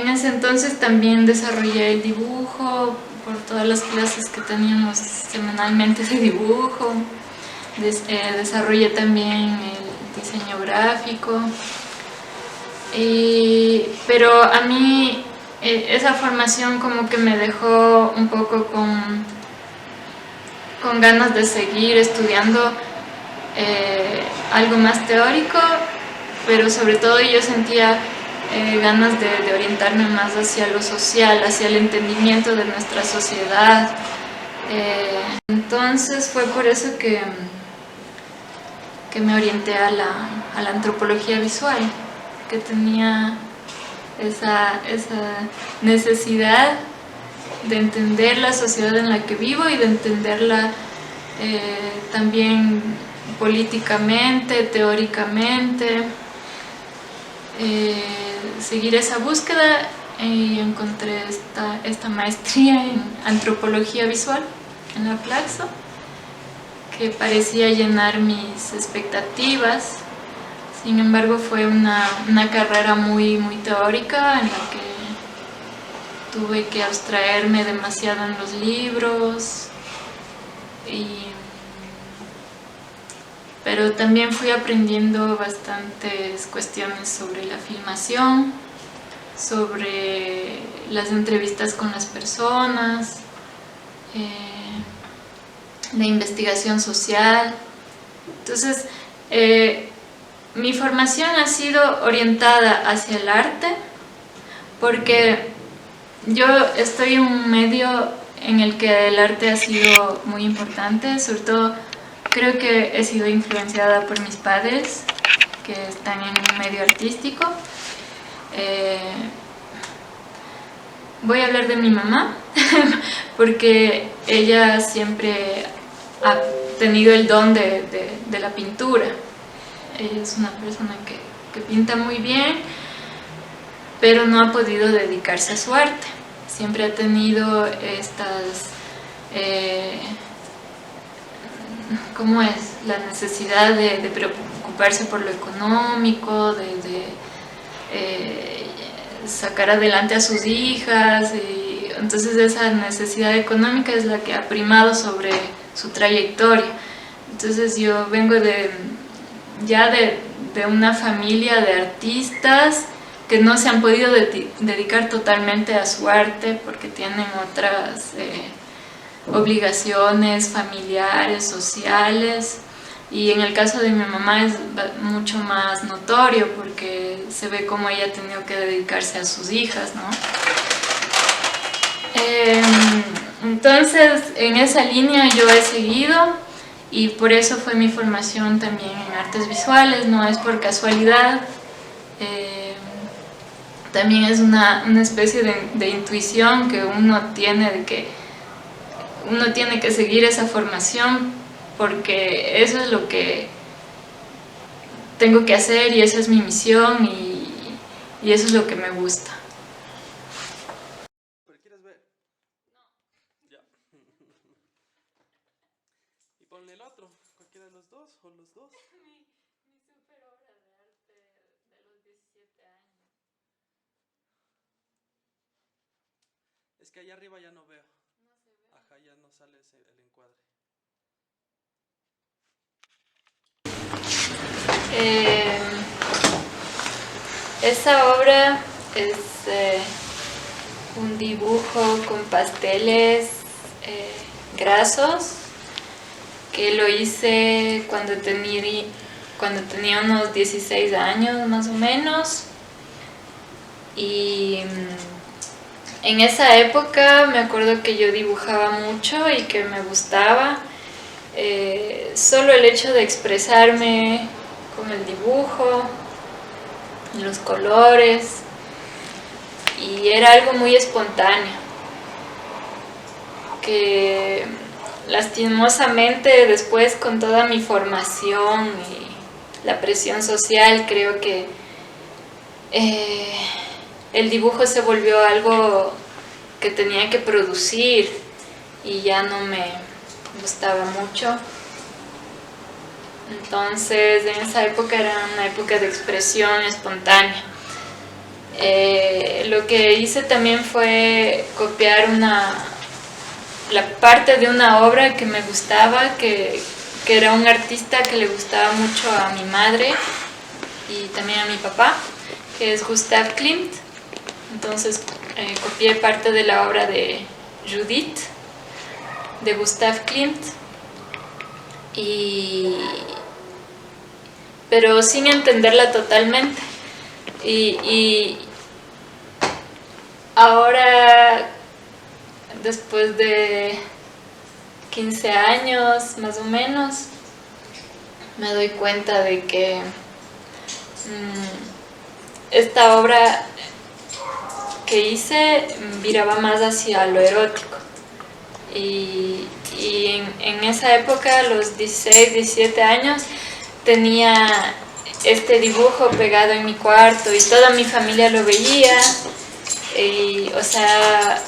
ese entonces también desarrollé el dibujo por todas las clases que teníamos semanalmente de dibujo. Desarrollé también el diseño gráfico, pero a mí esa formación como que me dejó un poco con ganas de seguir estudiando algo más teórico, pero sobre todo yo sentía ganas de orientarme más hacia lo social, hacia el entendimiento de nuestra sociedad. Entonces fue por eso que me orienté a la antropología visual, que tenía esa necesidad de entender la sociedad en la que vivo y de entenderla también políticamente, teóricamente, seguir esa búsqueda, y encontré esta maestría en antropología visual en la Flaxo, que parecía llenar mis expectativas. Sin embargo, fue una carrera muy teórica, en la que tuve que abstraerme demasiado en los libros, pero también fui aprendiendo bastantes cuestiones sobre la filmación, sobre las entrevistas con las personas, de investigación social. Entonces, mi formación ha sido orientada hacia el arte, porque yo estoy en un medio en el que el arte ha sido muy importante. Sobre todo creo que he sido influenciada por mis padres, que están en un medio artístico. Voy a hablar de mi mamá, porque ella siempre ha tenido el don de la pintura. Ella es una persona que pinta muy bien, pero no ha podido dedicarse a su arte. Siempre ha tenido ¿cómo es? La necesidad de preocuparse por lo económico, de sacar adelante a sus hijas, y entonces esa necesidad económica es la que ha primado sobre su trayectoria. Entonces yo vengo de una familia de artistas que no se han podido dedicar totalmente a su arte porque tienen otras obligaciones familiares, sociales, y en el caso de mi mamá es mucho más notorio porque se ve cómo ella ha tenido que dedicarse a sus hijas, ¿no? Entonces, en esa línea yo he seguido, y por eso fue mi formación también en artes visuales, no es por casualidad. También es una especie de intuición que uno tiene, de que uno tiene que seguir esa formación porque eso es lo que tengo que hacer y esa es mi misión, y eso es lo que me gusta. ¿Quieres ver? No. Ya. Y ponle el otro, cualquiera de los dos o los dos. Mi super obra de arte de los 17 años. Es que allá arriba ya no veo. No se ve. Ajá, ya no sale el encuadre. Esa obra es un dibujo con pasteles grasos que lo hice cuando tenía unos 16 años más o menos, y en esa época me acuerdo que yo dibujaba mucho y que me gustaba. Solo el hecho de expresarme con el dibujo, los colores, y era algo muy espontáneo, que lastimosamente después, con toda mi formación y la presión social, creo que el dibujo se volvió algo que tenía que producir y ya no me gustaba mucho. Entonces, en esa época era una época de expresión espontánea. Lo que hice también fue copiar la parte de una obra que me gustaba, que era un artista que le gustaba mucho a mi madre y también a mi papá, que es Gustav Klimt. Entonces copié parte de la obra de Judith, de Gustav Klimt, pero sin entenderla totalmente. Y ahora, después de 15 años más o menos, me doy cuenta de que esta obra que hice viraba más hacia lo erótico. Y en esa época, a los 16, 17 años, tenía este dibujo pegado en mi cuarto y toda mi familia lo veía. Y, o sea,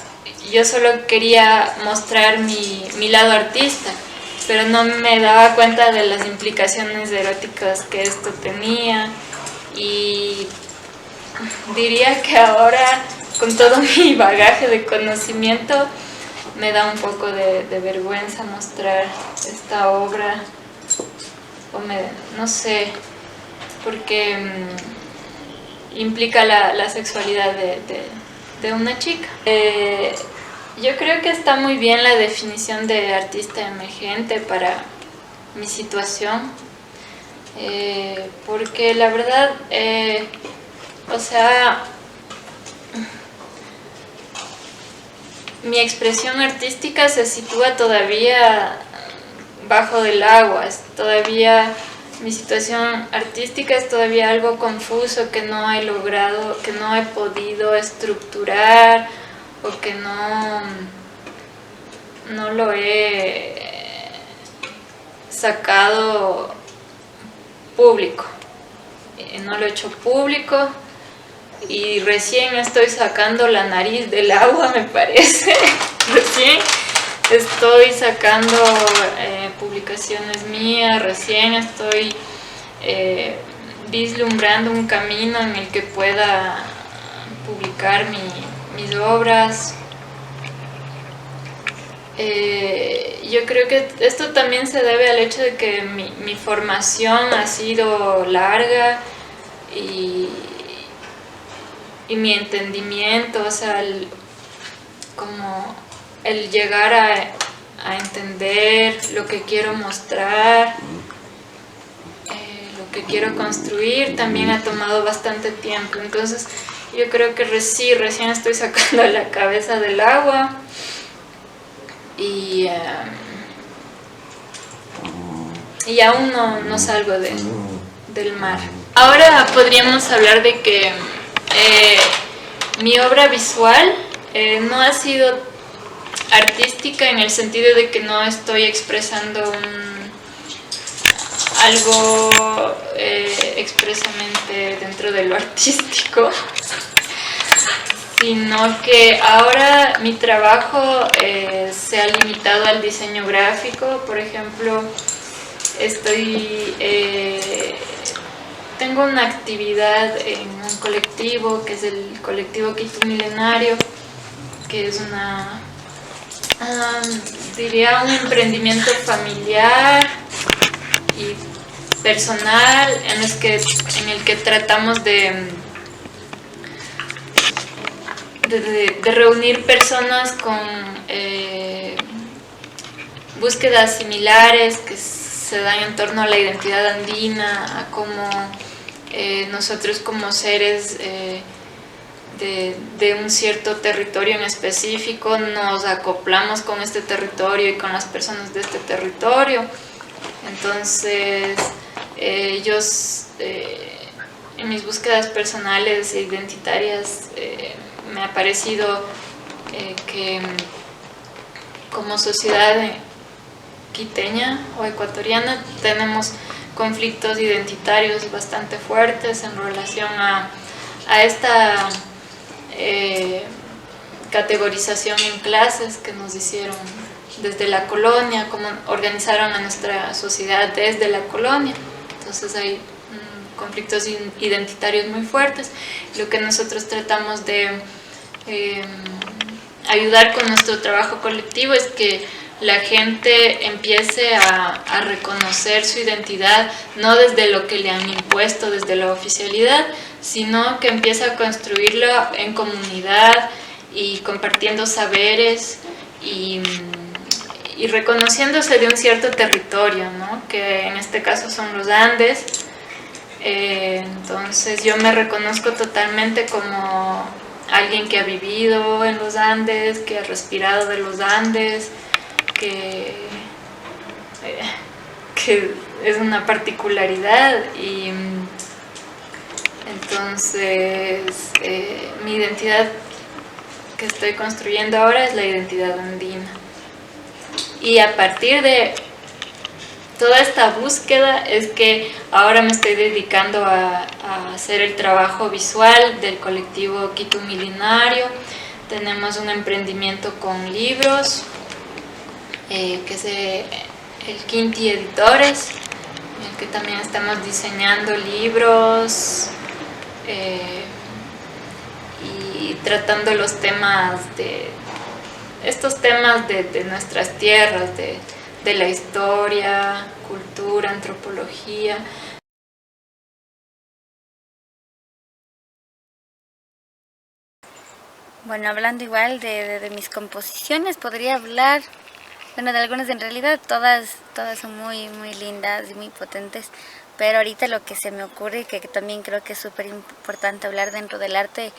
yo solo quería mostrar mi lado artista, pero no me daba cuenta de las implicaciones eróticas que esto tenía. Y diría que ahora, con todo mi bagaje de conocimiento, me da un poco de vergüenza mostrar esta obra, no sé, porque implica la sexualidad de una chica. Yo creo que está muy bien la definición de artista emergente para mi situación, porque la verdad, o sea, mi expresión artística se sitúa todavía bajo del agua, todavía mi situación artística es todavía algo confuso que no he logrado, que no he podido estructurar o que no lo he sacado público, no lo he hecho público. Y recién estoy sacando la nariz del agua, me parece. Recién estoy sacando publicaciones mías, recién estoy vislumbrando un camino en el que pueda publicar mis obras. Yo creo que esto también se debe al hecho de que mi formación ha sido larga y mi entendimiento, o sea, como el llegar a entender lo que quiero mostrar, lo que quiero construir, también ha tomado bastante tiempo. Entonces, yo creo que recién estoy sacando la cabeza del agua y aún no salgo del mar. Ahora podríamos hablar de que mi obra visual no ha sido artística en el sentido de que no estoy expresando algo expresamente dentro de lo artístico, sino que ahora mi trabajo se ha limitado al diseño gráfico. Por ejemplo, tengo una actividad en un colectivo que es el colectivo Quito Milenario, que es diría un emprendimiento familiar y personal en el que tratamos de reunir personas con búsquedas similares que se dan en torno a la identidad andina, a cómo nosotros como seres de un cierto territorio en específico nos acoplamos con este territorio y con las personas de este territorio. Entonces, ellos, en mis búsquedas personales e identitarias, me ha parecido que como sociedad quiteña o ecuatoriana tenemos conflictos identitarios bastante fuertes en relación a esta categorización en clases que nos hicieron desde la colonia, cómo organizaron a nuestra sociedad desde la colonia. Entonces hay conflictos identitarios muy fuertes. Lo que nosotros tratamos de ayudar con nuestro trabajo colectivo es que la gente empiece a reconocer su identidad, no desde lo que le han impuesto, desde la oficialidad, sino que empiece a construirla en comunidad y compartiendo saberes y reconociéndose de un cierto territorio, ¿no? Que en este caso son los Andes. Entonces yo me reconozco totalmente como alguien que ha vivido en los Andes, que ha respirado de los Andes, que es una particularidad. Y entonces mi identidad que estoy construyendo ahora es la identidad andina. Y a partir de toda esta búsqueda es que ahora me estoy dedicando a hacer el trabajo visual del colectivo Quito Milenario. Tenemos un emprendimiento con libros, que es el Quinti Editores, en el que también estamos diseñando libros y tratando los temas estos temas de nuestras tierras, de la historia, cultura, antropología. Bueno, hablando igual de mis composiciones, podría hablar, bueno, de algunas, en realidad todas son muy lindas y muy potentes, pero ahorita lo que se me ocurre, que también creo que es súper importante hablar dentro del arte,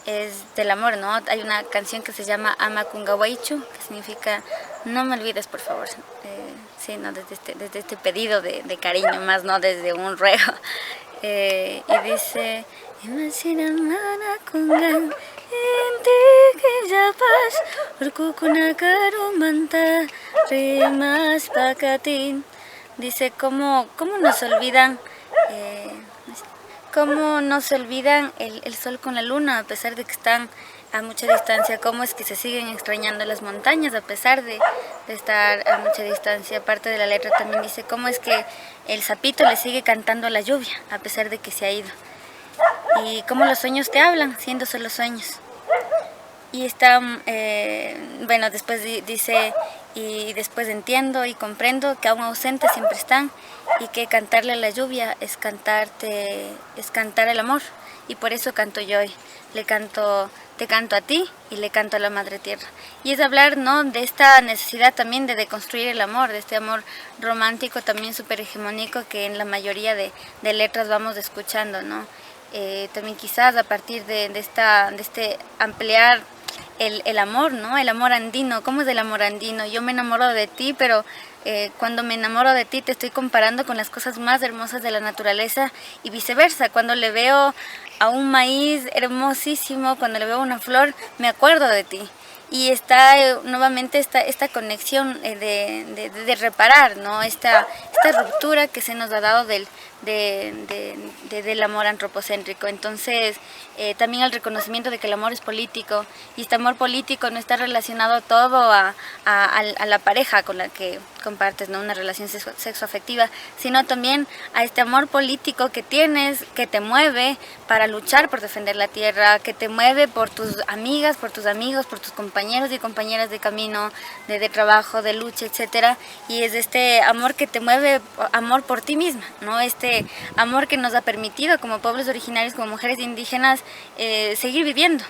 es del amor, ¿no? Hay una canción que se llama Ama Kungawaichu, que significa no me olvides, por favor. Sí, ¿no? Desde este pedido de cariño, más no desde un ruego. Y dice: Imasinamana kungan inti que ya pas urkukuna karumanta rimas pakatin. Dice cómo nos olvidan cómo no se olvidan el sol con la luna, a pesar de que están a mucha distancia, cómo es que se siguen extrañando las montañas a pesar de estar a mucha distancia. Aparte de la letra también dice cómo es que el sapito le sigue cantando a la lluvia a pesar de que se ha ido. Y cómo los sueños te hablan, siendo solo sueños. Y está, bueno, después dice, y después entiendo y comprendo que aún ausentes siempre están y que cantarle a la lluvia es cantar el amor. Y por eso canto yo hoy, te canto a ti y le canto a la Madre Tierra. Y es hablar, ¿no?, de esta necesidad también de deconstruir el amor, de este amor romántico también súper hegemónico que en la mayoría de letras vamos escuchando, ¿no? También quizás a partir de este ampliar el amor, ¿no? El amor andino. ¿Cómo es el amor andino? Yo me enamoro de ti, pero cuando me enamoro de ti te estoy comparando con las cosas más hermosas de la naturaleza y viceversa. Cuando le veo a un maíz hermosísimo, cuando le veo a una flor, me acuerdo de ti. Y está nuevamente esta conexión de reparar, ¿no? Esta ruptura que se nos ha dado del amor antropocéntrico. Entonces, también el reconocimiento de que el amor es político, y este amor político no está relacionado todo a la pareja con la que compartes, ¿no?, una relación sexoafectiva, sino también a este amor político que tienes, que te mueve para luchar por defender la tierra, que te mueve por tus amigas, por tus amigos, por tus compañeros y compañeras de camino, de trabajo, de lucha, etcétera. Y es este amor que te mueve, amor por ti misma, ¿no? Este amor que nos ha permitido como pueblos originarios, como mujeres indígenas, seguir viviendo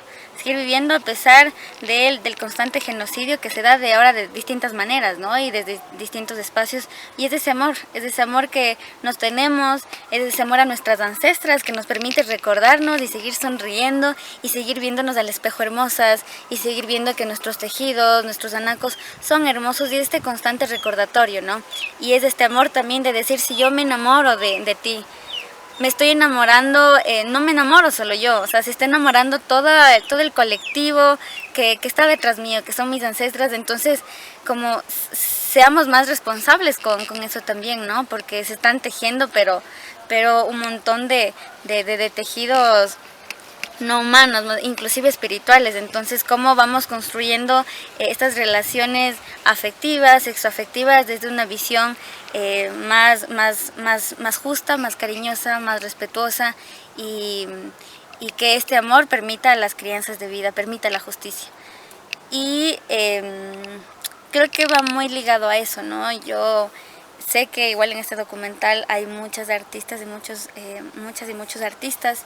a pesar del constante genocidio que se da de ahora de distintas maneras, ¿no?, y desde distintos espacios. Y es ese amor que nos tenemos, es ese amor a nuestras ancestras que nos permite recordarnos y seguir sonriendo y seguir viéndonos al espejo hermosas y seguir viendo que nuestros tejidos, nuestros anacos son hermosos, y es este constante recordatorio, ¿no? Y es este amor también de decir, si yo me enamoro de ti, me estoy enamorando, no me enamoro solo yo, o sea, se está enamorando todo el colectivo que está detrás mío, que son mis ancestras. Entonces, como seamos más responsables con eso también, ¿no? Porque se están tejiendo, pero un montón de tejidos no humanos, inclusive espirituales. Entonces, ¿cómo vamos construyendo estas relaciones afectivas, sexoafectivas, desde una visión más justa, más cariñosa, más respetuosa, y que este amor permita las crianzas de vida, permita la justicia? Y creo que va muy ligado a eso, ¿no? Yo sé que igual en este documental hay muchas artistas y muchos artistas,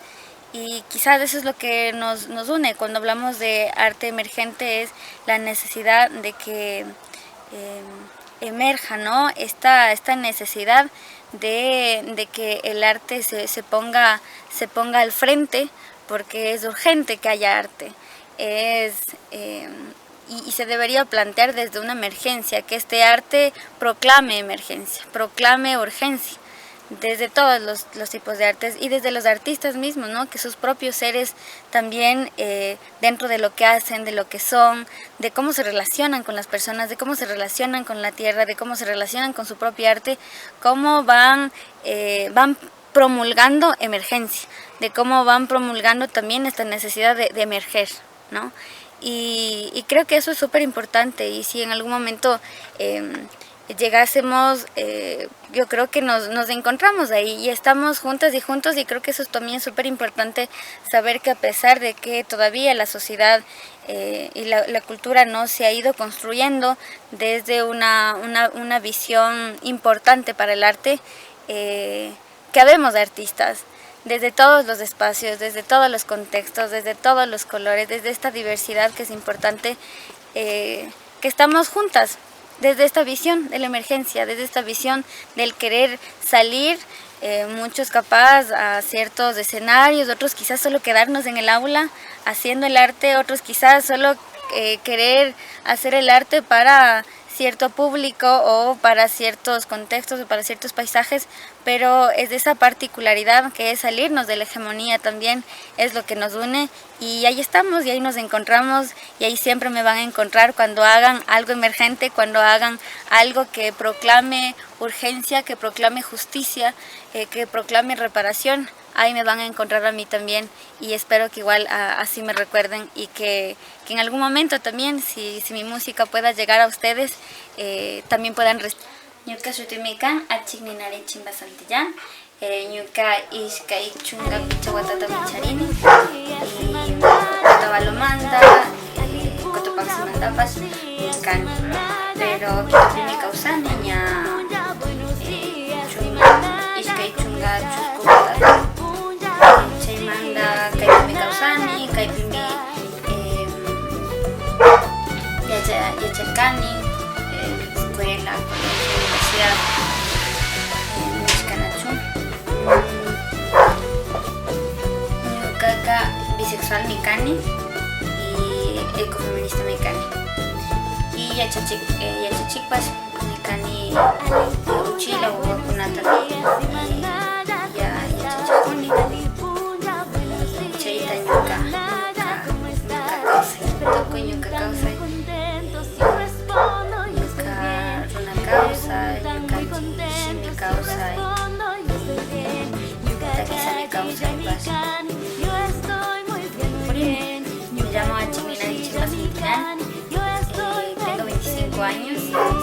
y quizás eso es lo que nos une cuando hablamos de arte emergente, es la necesidad de que emerja, ¿no?, esta necesidad de que el arte se ponga al frente, porque es urgente que haya arte. Y se debería plantear desde una emergencia, que este arte proclame emergencia, proclame urgencia. desde todos los tipos de artes y desde los artistas mismos, ¿no? Que sus propios seres también dentro de lo que hacen, de lo que son, de cómo se relacionan con las personas, de cómo se relacionan con la tierra, de cómo se relacionan con su propio arte, cómo van promulgando emergencia, de cómo van promulgando también esta necesidad de emerger, ¿no? Y creo que eso es súper importante, y si en algún momento llegásemos, yo creo que nos encontramos ahí y estamos juntas y juntos, y creo que eso es también súper importante, saber que a pesar de que todavía la sociedad y la cultura no se ha ido construyendo desde una visión importante para el arte, que habemos de artistas desde todos los espacios, desde todos los contextos, desde todos los colores, desde esta diversidad que es importante, que estamos juntas desde esta visión de la emergencia, desde esta visión del querer salir, muchos capaz a ciertos escenarios, otros quizás solo quedarnos en el aula haciendo el arte, otros quizás solo querer hacer el arte para cierto público o para ciertos contextos o para ciertos paisajes, pero es de esa particularidad que es salirnos de la hegemonía también, es lo que nos une, y ahí estamos y ahí nos encontramos, y ahí siempre me van a encontrar cuando hagan algo emergente, cuando hagan algo que proclame urgencia, que proclame justicia, que proclame reparación. Ahí me van a encontrar a mí también, y espero que igual así me recuerden, y que en algún momento también, si mi música pueda llegar a ustedes, también puedan Ñuka Shutimikan, Achigninari Chimba Santillán, Ñuka Ishkai Chunga Pichawatata Micharini, y Cotabalomanda, Cotopaximandapas, Ñukan, pero Kitopimi Causani, Chunga Ishkai Chunga Chuscubata. Chaymanda kaypimi kawsani, kaypimi yacharkani, escuela, colegio, universidad, Mishkanachu. Ñukaqa bisexual mikani y ecofeminista mikani. Y yachachikpas mikani uchila wawakunata yachachikuni. Ñuka causa, runa causa, shimi causa, takisami causa, me llamo Achigninari Chimba Santillán, tengo 25 años,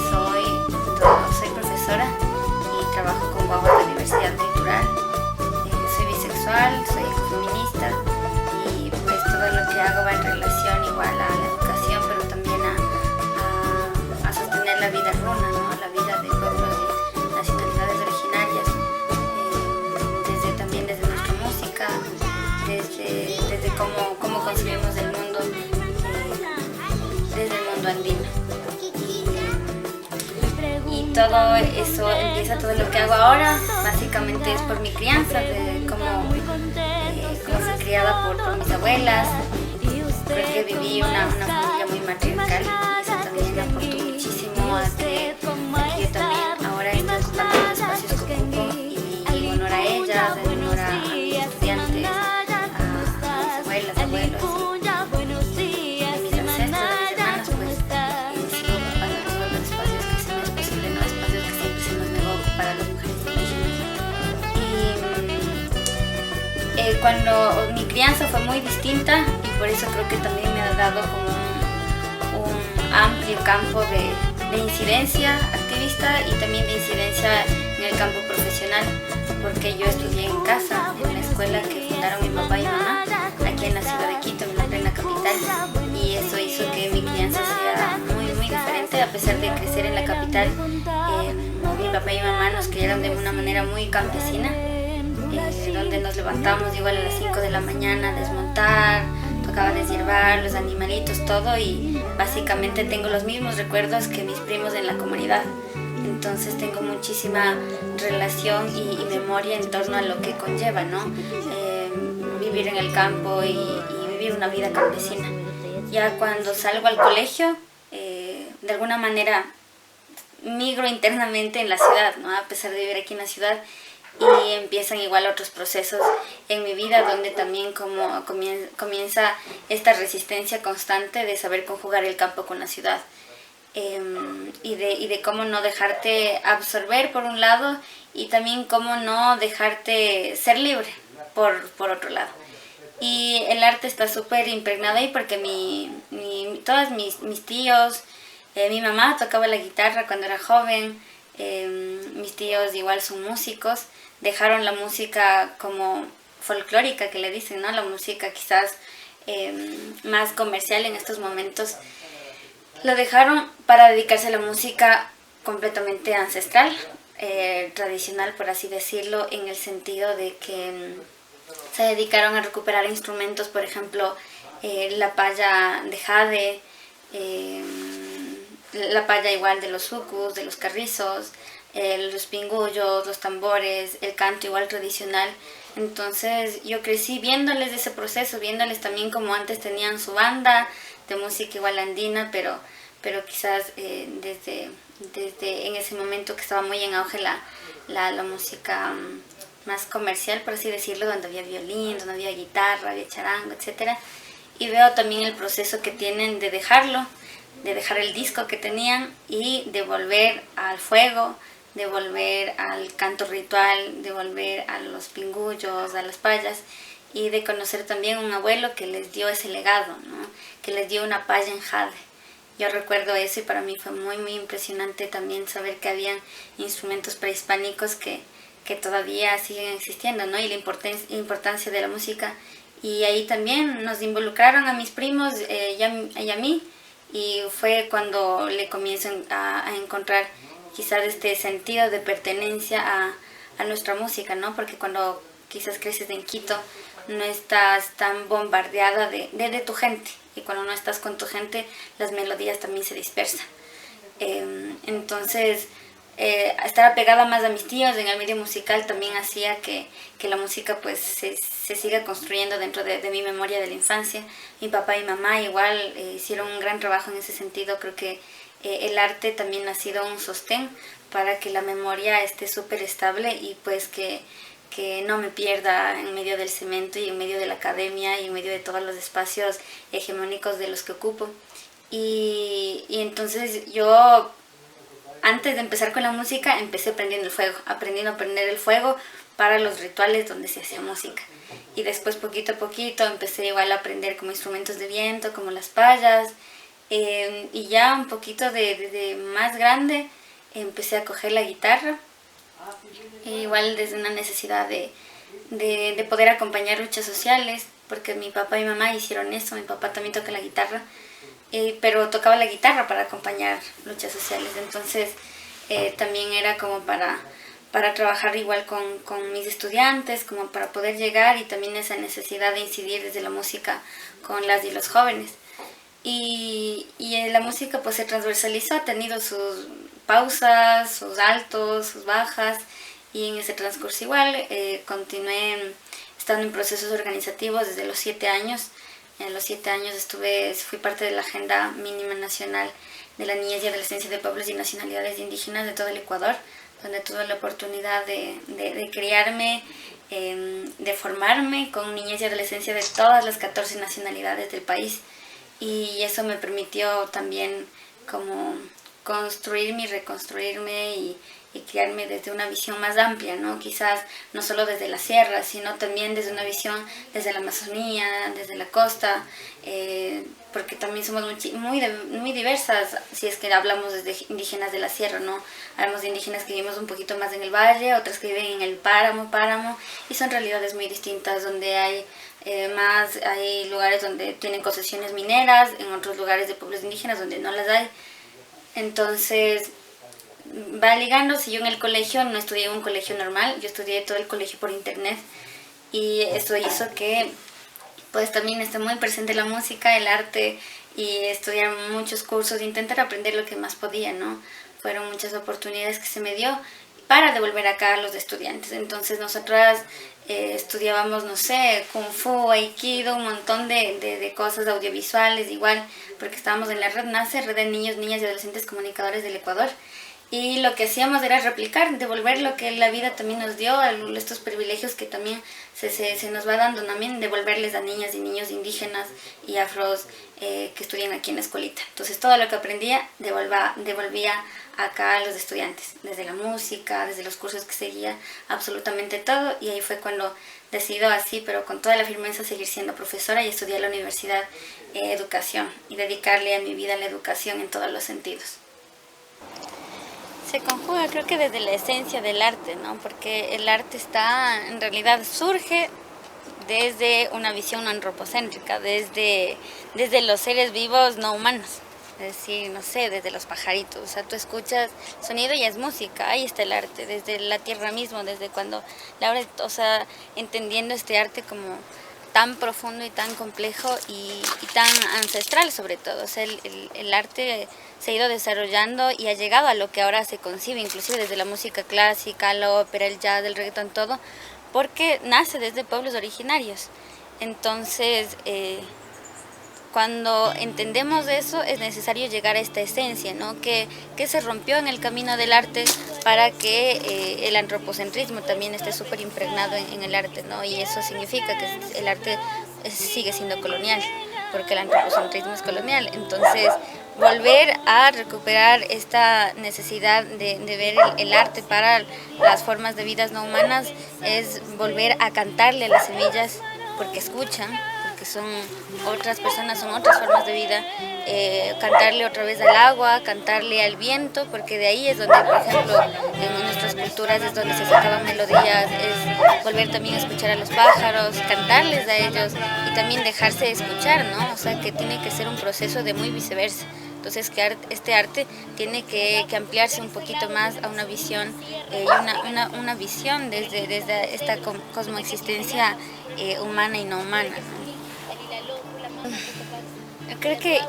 soy profesora y trabajo con guaguas de diversidad cultural, soy bisexual, soy ecofeminista, y pues todo lo que hago va en relación igual a la educación, pero también a sostener la vida runa, ¿no? La vida de pueblos y nacionalidades originarias, también desde nuestra música, desde cómo concebimos el mundo, desde el mundo andino. Y todo eso empieza, todo lo que hago ahora, básicamente es por mi crianza, de cómo fui criada por mis abuelas. Creo que viví una familia muy matriarcal, y eso también me aportó muchísimo a que yo también ahora estoy ocupando los espacios que ocupo, y en honor a ellas, en honor a mis estudiantes, a mis abuelas, abuelos y a mis ancestros, a mis hermanos, pues sigo ocupando todos los espacios que se me es posible, no espacios que siempre se nos negó para las mujeres indígenas. Y cuando mi crianza fue muy distinta, y por eso creo que también me ha dado como un amplio campo de incidencia activista, y también de incidencia en el campo profesional, porque yo estudié en casa, en una escuela que fundaron mi papá y mamá, aquí en la ciudad de Quito, en la plena capital, y eso hizo que mi crianza sea muy, muy diferente, a pesar de crecer en la capital. Mi papá y mamá nos criaron de una manera muy campesina, donde nos levantamos igual a las 5 de la mañana a desmontar, tocaba deshiervar los animalitos, todo, y básicamente tengo los mismos recuerdos que mis primos en la comunidad. Entonces tengo muchísima relación y memoria en torno a lo que conlleva, ¿no? Vivir en el campo y vivir una vida campesina. Ya cuando salgo al colegio, de alguna manera migro internamente en la ciudad, ¿no? A pesar de vivir aquí en la ciudad, y empiezan igual otros procesos en mi vida donde también como comienza esta resistencia constante de saber conjugar el campo con la ciudad. Y de cómo no dejarte absorber por un lado y también cómo no dejarte ser libre por otro lado. Y el arte está súper impregnado ahí porque todos mis tíos, mi mamá tocaba la guitarra cuando era joven, mis tíos igual son músicos, dejaron la música como folclórica que le dicen, ¿no? La música quizás más comercial en estos momentos. Lo dejaron para dedicarse a la música completamente ancestral, tradicional por así decirlo, en el sentido de que se dedicaron a recuperar instrumentos, por ejemplo, la paya de jade, la paya igual de los sucus, de los carrizos, los pingullos, los tambores, el canto igual tradicional. Entonces yo crecí viéndoles ese proceso, viéndoles también como antes tenían su banda de música igual andina, pero quizás desde en ese momento que estaba muy en auge la música más comercial, por así decirlo, donde había violín, donde había guitarra, había charango, etc. Y veo también el proceso que tienen de dejarlo, de dejar el disco que tenían y de volver al fuego, de volver al canto ritual, de volver a los pingullos, a las payas, y de conocer también un abuelo que les dio ese legado, ¿no? Que les dio una paya en jade. Yo recuerdo eso y para mí fue muy muy impresionante también saber que habían instrumentos prehispánicos que todavía siguen existiendo, ¿no? Y la importancia de la música. Y ahí también nos involucraron a mis primos y a mí, y fue cuando le comienzo a encontrar quizás este sentido de pertenencia a nuestra música, ¿no? Porque cuando quizás creces en Quito no estás tan bombardeada de tu gente, y cuando no estás con tu gente las melodías también se dispersan. Entonces estar apegada más a mis tíos en el medio musical también hacía que la música pues se siga construyendo dentro de mi memoria de la infancia. Mi papá y mamá igual hicieron un gran trabajo en ese sentido. Creo que el arte también ha sido un sostén para que la memoria esté súper estable y pues que no me pierda en medio del cemento y en medio de la academia y en medio de todos los espacios hegemónicos de los que ocupo. Y entonces yo, antes de empezar con la música, empecé aprendiendo a prender el fuego para los rituales donde se hacía música. Y después, poquito a poquito, empecé igual a aprender como instrumentos de viento, como las payas. Y ya un poquito de más grande, empecé a coger la guitarra. Igual desde una necesidad de poder acompañar luchas sociales, porque mi papá y mamá hicieron eso. Mi papá también toca la guitarra, pero tocaba la guitarra para acompañar luchas sociales. Entonces también era como para trabajar igual con mis estudiantes, como para poder llegar, y también esa necesidad de incidir desde la música con las y los jóvenes. Y la música pues se transversalizó, ha tenido sus pausas, sus altos, sus bajas, y en ese transcurso igual continué estando en procesos organizativos desde los 7 años. En los 7 años fui parte de la Agenda Mínima Nacional de la Niñez y Adolescencia de Pueblos y Nacionalidades Indígenas de todo el Ecuador, donde tuve la oportunidad de criarme, de formarme con niñez y adolescencia de todas las 14 nacionalidades del país. Y eso me permitió también como construirme y reconstruirme y criarme desde una visión más amplia, ¿no? Quizás no solo desde la sierra, sino también desde una visión desde la Amazonía, desde la costa, porque también somos muy diversas, si es que hablamos desde indígenas de la sierra, ¿no? Hablamos de indígenas que vivimos un poquito más en el valle, otras que viven en el páramo, y son realidades muy distintas, donde hay lugares donde tienen concesiones mineras, en otros lugares de pueblos indígenas donde no las hay. Entonces va ligando. Si yo en el colegio no estudié en un colegio normal, yo estudié todo el colegio por internet, y eso hizo que pues también esté muy presente la música, el arte, y estudiar muchos cursos, intentar aprender lo que más podía, ¿no? Fueron muchas oportunidades que se me dio para devolver acá a los estudiantes. Entonces nosotras estudiábamos, no sé, Kung Fu, Aikido, un montón de cosas audiovisuales igual, porque estábamos en la red NACE, Red de Niños, Niñas y Adolescentes Comunicadores del Ecuador, y lo que hacíamos era replicar, devolver lo que la vida también nos dio, estos privilegios que también se nos va dando, también devolverles a niñas y niños indígenas y afros que estudian aquí en la escuelita. Entonces todo lo que aprendía devolvía acá a los estudiantes, desde la música, desde los cursos que seguía, absolutamente todo, y ahí fue cuando decido así, pero con toda la firmeza, seguir siendo profesora y estudiar en la universidad educación y dedicarle a mi vida a la educación en todos los sentidos. Se conjuga, creo que desde la esencia del arte, ¿no? Porque el arte en realidad surge desde una visión antropocéntrica, desde los seres vivos no humanos. Es decir, no sé, desde los pajaritos, o sea, tú escuchas sonido y es música, ahí está el arte, desde la tierra mismo, desde cuando Laura, o sea, entendiendo este arte como tan profundo y tan complejo y tan ancestral sobre todo, o sea, el arte se ha ido desarrollando y ha llegado a lo que ahora se concibe, inclusive desde la música clásica, la ópera, el jazz, el reggaetón, todo, porque nace desde pueblos originarios. Entonces, cuando entendemos eso, es necesario llegar a esta esencia, ¿no? Que se rompió en el camino del arte para que el antropocentrismo también esté súper impregnado en el arte, ¿no? Y eso significa que el arte sigue siendo colonial, porque el antropocentrismo es colonial. Entonces, volver a recuperar esta necesidad de ver el arte para las formas de vidas no humanas es volver a cantarle a las semillas, porque escuchan, que son otras personas, son otras formas de vida, cantarle otra vez al agua, cantarle al viento, porque de ahí es donde, por ejemplo, en nuestras culturas es donde se sacaban melodías, es volver también a escuchar a los pájaros, cantarles a ellos y también dejarse escuchar, ¿no? O sea, que tiene que ser un proceso de muy viceversa. Entonces, que este arte tiene que ampliarse un poquito más a una visión, una visión desde esta cosmoexistencia humana y no humana, ¿no? Creo que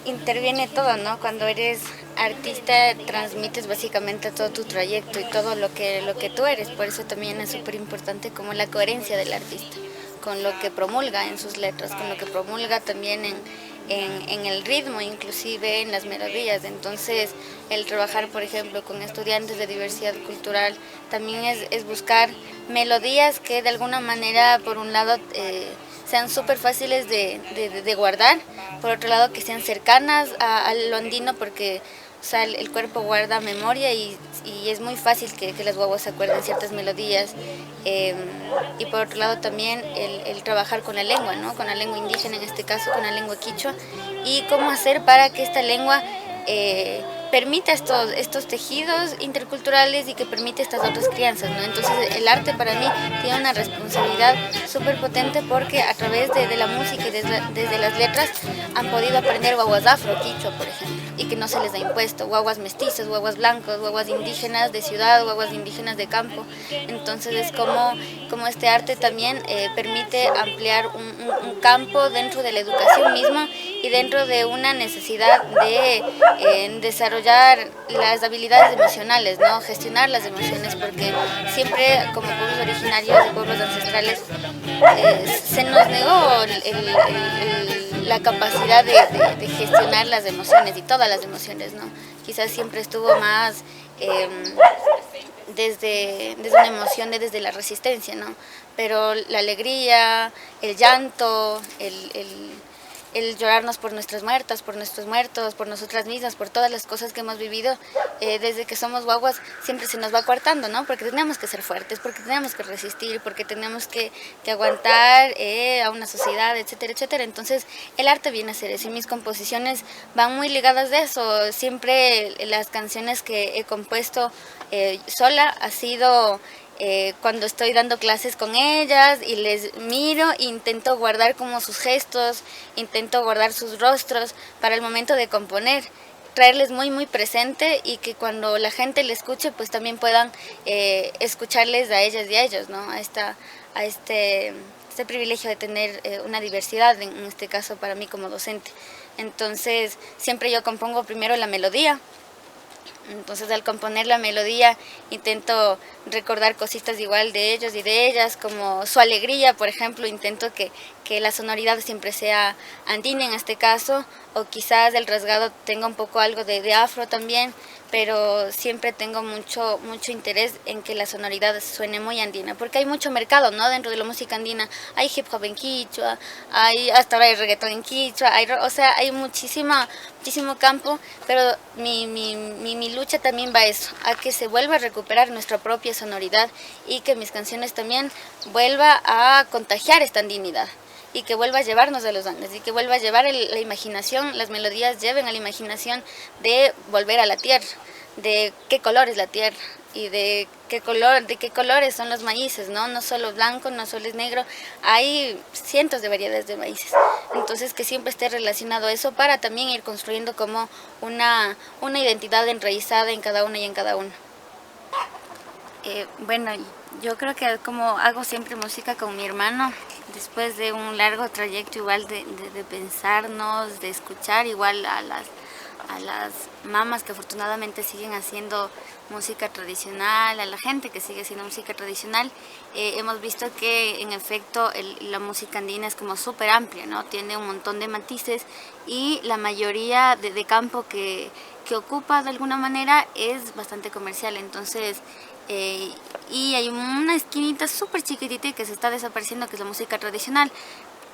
interviene todo, ¿no? Cuando eres artista transmites básicamente todo tu trayecto y todo lo que tú eres. Por eso también es súper importante como la coherencia del artista, con lo que promulga en sus letras, con lo que promulga también en el ritmo, inclusive en las melodías. Entonces, el trabajar, por ejemplo, con estudiantes de diversidad cultural también es buscar melodías que de alguna manera, por un lado, sean súper fáciles de guardar, por otro lado que sean cercanas a lo andino, porque o sea, el cuerpo guarda memoria y es muy fácil que las guaguas se acuerden ciertas melodías, y por otro lado también el trabajar con la lengua, ¿no? Con la lengua indígena, en este caso con la lengua quichua, y cómo hacer para que esta lengua permita estos tejidos interculturales y que permite estas otras crianzas, ¿no? Entonces el arte para mí tiene una responsabilidad súper potente, porque a través de la música y desde las letras han podido aprender guaguas afro, quichua, por ejemplo, y que no se les da impuesto, guaguas mestizos, guaguas blancos, guaguas indígenas de ciudad, guaguas indígenas de campo. Entonces es como este arte también permite ampliar un campo dentro de la educación misma y dentro de una necesidad de desarrollar las habilidades emocionales, ¿no? Gestionar las emociones, porque siempre como pueblos originarios y pueblos ancestrales se nos negó la capacidad de gestionar las emociones y todas las emociones, ¿no? Quizás siempre estuvo más desde una emoción desde la resistencia, ¿no? Pero la alegría, el llanto, el llorarnos por nuestras muertas, por nuestros muertos, por nosotras mismas, por todas las cosas que hemos vivido desde que somos guaguas, siempre se nos va coartando, ¿no? Porque tenemos que ser fuertes, porque tenemos que resistir, porque tenemos que aguantar a una sociedad, etcétera, etcétera. Entonces el arte viene a ser eso, y mis composiciones van muy ligadas de eso. Siempre las canciones que he compuesto sola ha sido cuando estoy dando clases con ellas y les miro, intento guardar como sus gestos, intento guardar sus rostros para el momento de componer, traerles muy muy presente, y que cuando la gente le escuche pues también puedan escucharles a ellas y a ellos, ¿no? A este privilegio de tener una diversidad, en este caso para mí como docente. Entonces siempre yo compongo primero la melodía. Entonces al componer la melodía intento recordar cositas igual de ellos y de ellas, como su alegría, por ejemplo. Intento que la sonoridad siempre sea andina en este caso, o quizás el rasgado tenga un poco algo de afro también, pero siempre tengo mucho interés en que la sonoridad suene muy andina, porque hay mucho mercado, ¿no? Dentro de la música andina hay hip hop en quichua, hasta ahora hay reggaetón en quichua, o sea, hay muchísimo campo, pero mi lucha también va a eso, a que se vuelva a recuperar nuestra propia sonoridad y que mis canciones también vuelva a contagiar esta andinidad. Y que vuelva a llevarnos a los Andes, y que vuelva a llevar la imaginación, las melodías lleven a la imaginación de volver a la tierra, de qué color es la tierra y de qué colores son los maíces, ¿no? No solo blanco, no solo es negro, hay cientos de variedades de maíces. Entonces que siempre esté relacionado a eso para también ir construyendo como una identidad enraizada en cada una y en cada uno. Bueno, yo creo que como hago siempre música con mi hermano, después de un largo trayecto igual de pensarnos, de escuchar igual a las mamás que afortunadamente siguen haciendo música tradicional, a la gente que sigue haciendo música tradicional, hemos visto que en efecto la música andina es como súper amplia, ¿no? Tiene un montón de matices y la mayoría de campo que ocupa de alguna manera es bastante comercial, entonces y hay una esquinita súper chiquitita que se está desapareciendo, que es la música tradicional.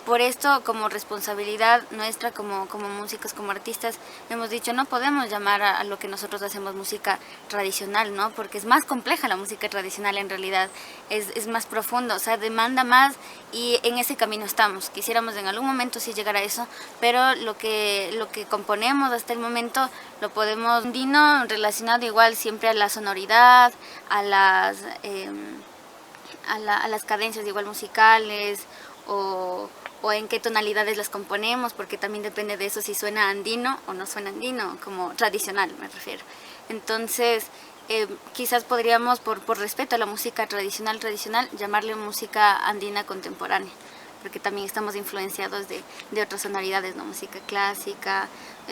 Por esto, como responsabilidad nuestra, como músicos, como artistas, hemos dicho no podemos llamar a lo que nosotros hacemos música tradicional, ¿no? Porque es más compleja la música tradicional en realidad, es más profundo, o sea, demanda más y en ese camino estamos. Quisiéramos en algún momento sí llegar a eso, pero lo que componemos hasta el momento lo podemos andino relacionado igual siempre a la sonoridad, a las cadencias igual musicales o en qué tonalidades las componemos, porque también depende de eso si suena andino o no suena andino, como tradicional me refiero. Entonces, quizás podríamos, por respeto a la música tradicional, llamarle música andina contemporánea, porque también estamos influenciados de otras sonoridades, ¿no? Música clásica,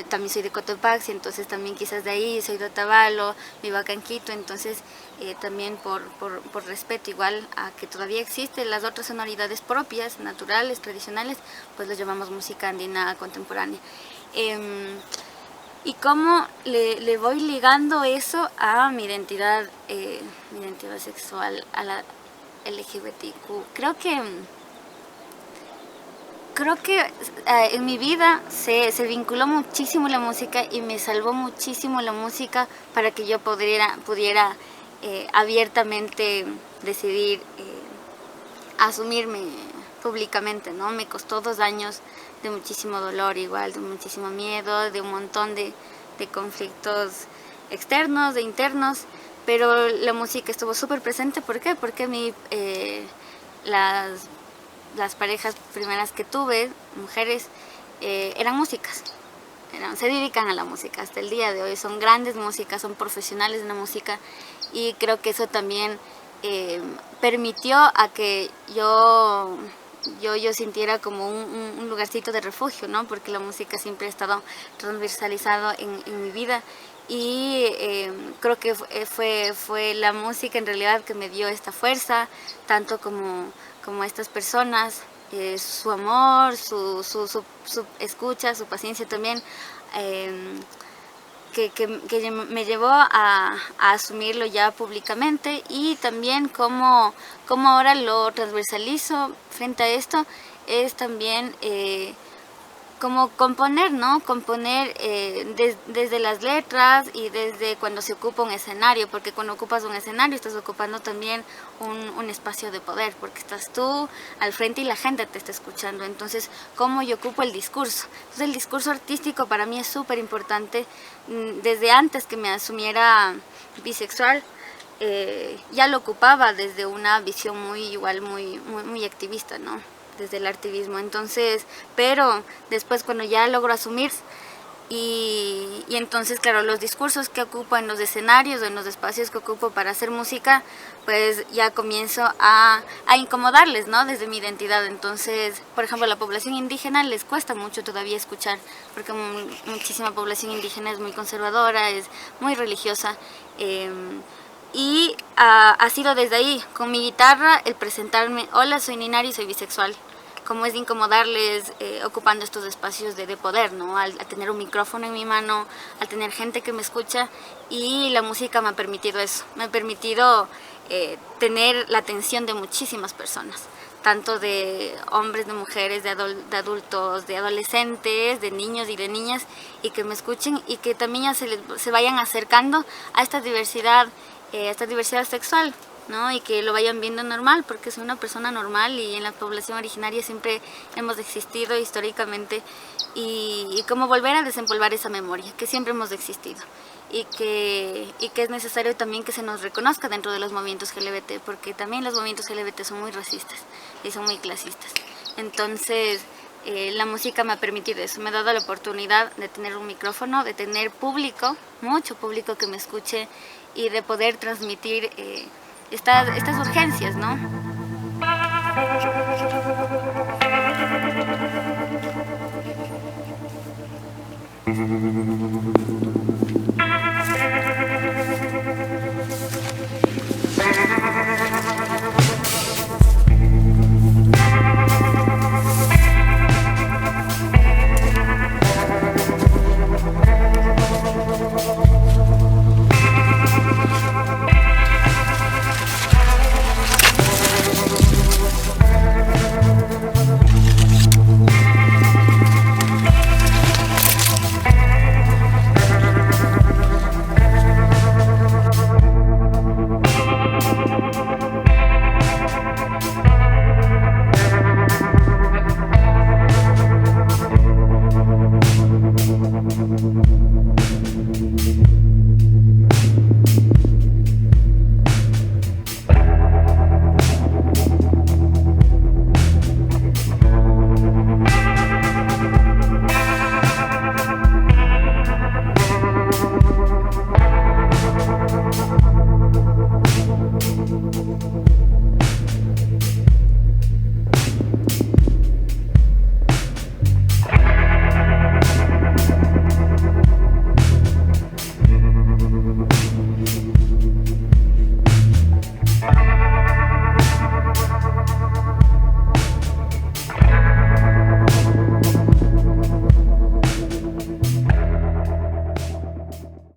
también soy de Cotopaxi, entonces también quizás de ahí, soy de Otavalo, vivo acá en Quito, entonces también por respeto igual a que todavía existen las otras sonoridades propias, naturales, tradicionales, pues los llamamos música andina contemporánea. Y cómo le voy ligando eso a mi identidad sexual, a la LGBTQ. Creo que en mi vida se vinculó muchísimo la música y me salvó muchísimo la música para que yo pudiera abiertamente decidir asumirme públicamente, ¿no? Me costó 2 años de muchísimo dolor igual, de muchísimo miedo, de un montón de conflictos externos, de internos, pero la música estuvo súper presente. ¿Por qué? Porque las parejas primeras que tuve, mujeres, eran músicas, se dedican a la música hasta el día de hoy, son grandes músicas, son profesionales de la música y creo que eso también permitió a que yo sintiera como un lugarcito de refugio, ¿no? Porque la música siempre ha estado transversalizado en mi vida y creo que fue la música en realidad que me dio esta fuerza, tanto como estas personas, su amor, su escucha, su paciencia también, que me llevó a asumirlo ya públicamente y también como ahora lo transversalizo frente a esto, es también como componer, ¿no? Componer desde las letras y desde cuando se ocupa un escenario, porque cuando ocupas un escenario estás ocupando también un espacio de poder, porque estás tú al frente y la gente te está escuchando. Entonces, ¿cómo yo ocupo el discurso? Entonces, el discurso artístico para mí es súper importante. Desde antes que me asumiera bisexual, ya lo ocupaba desde una visión muy activista, ¿no? Desde el activismo. Entonces, pero después cuando ya logro asumir y entonces claro, los discursos que ocupo en los escenarios o en los espacios que ocupo para hacer música, pues ya comienzo a incomodarles, ¿no? Desde mi identidad. Entonces, por ejemplo, a la población indígena les cuesta mucho todavía escuchar, porque muchísima población indígena es muy conservadora, es muy religiosa. Y ha sido desde ahí, con mi guitarra, el presentarme, hola, soy Ninari, soy bisexual. cómo es de incomodarles ocupando estos espacios de poder, ¿no? Al tener un micrófono en mi mano, al tener gente que me escucha, y la música me ha permitido eso, me ha permitido tener la atención de muchísimas personas, tanto de hombres, de mujeres, de adultos, de adolescentes, de niños y de niñas, y que me escuchen y que también ya se vayan acercando a esta diversidad sexual, ¿no? Y que lo vayan viendo normal, porque soy una persona normal y en la población originaria siempre hemos existido históricamente, y cómo volver a desempolvar esa memoria, que siempre hemos existido. Y que es necesario también que se nos reconozca dentro de los movimientos LGBT, porque también los movimientos LGBT son muy racistas y son muy clasistas. Entonces, la música me ha permitido eso, me ha dado la oportunidad de tener un micrófono, de tener público, mucho público que me escuche, y de poder transmitir estas urgencias, ¿no?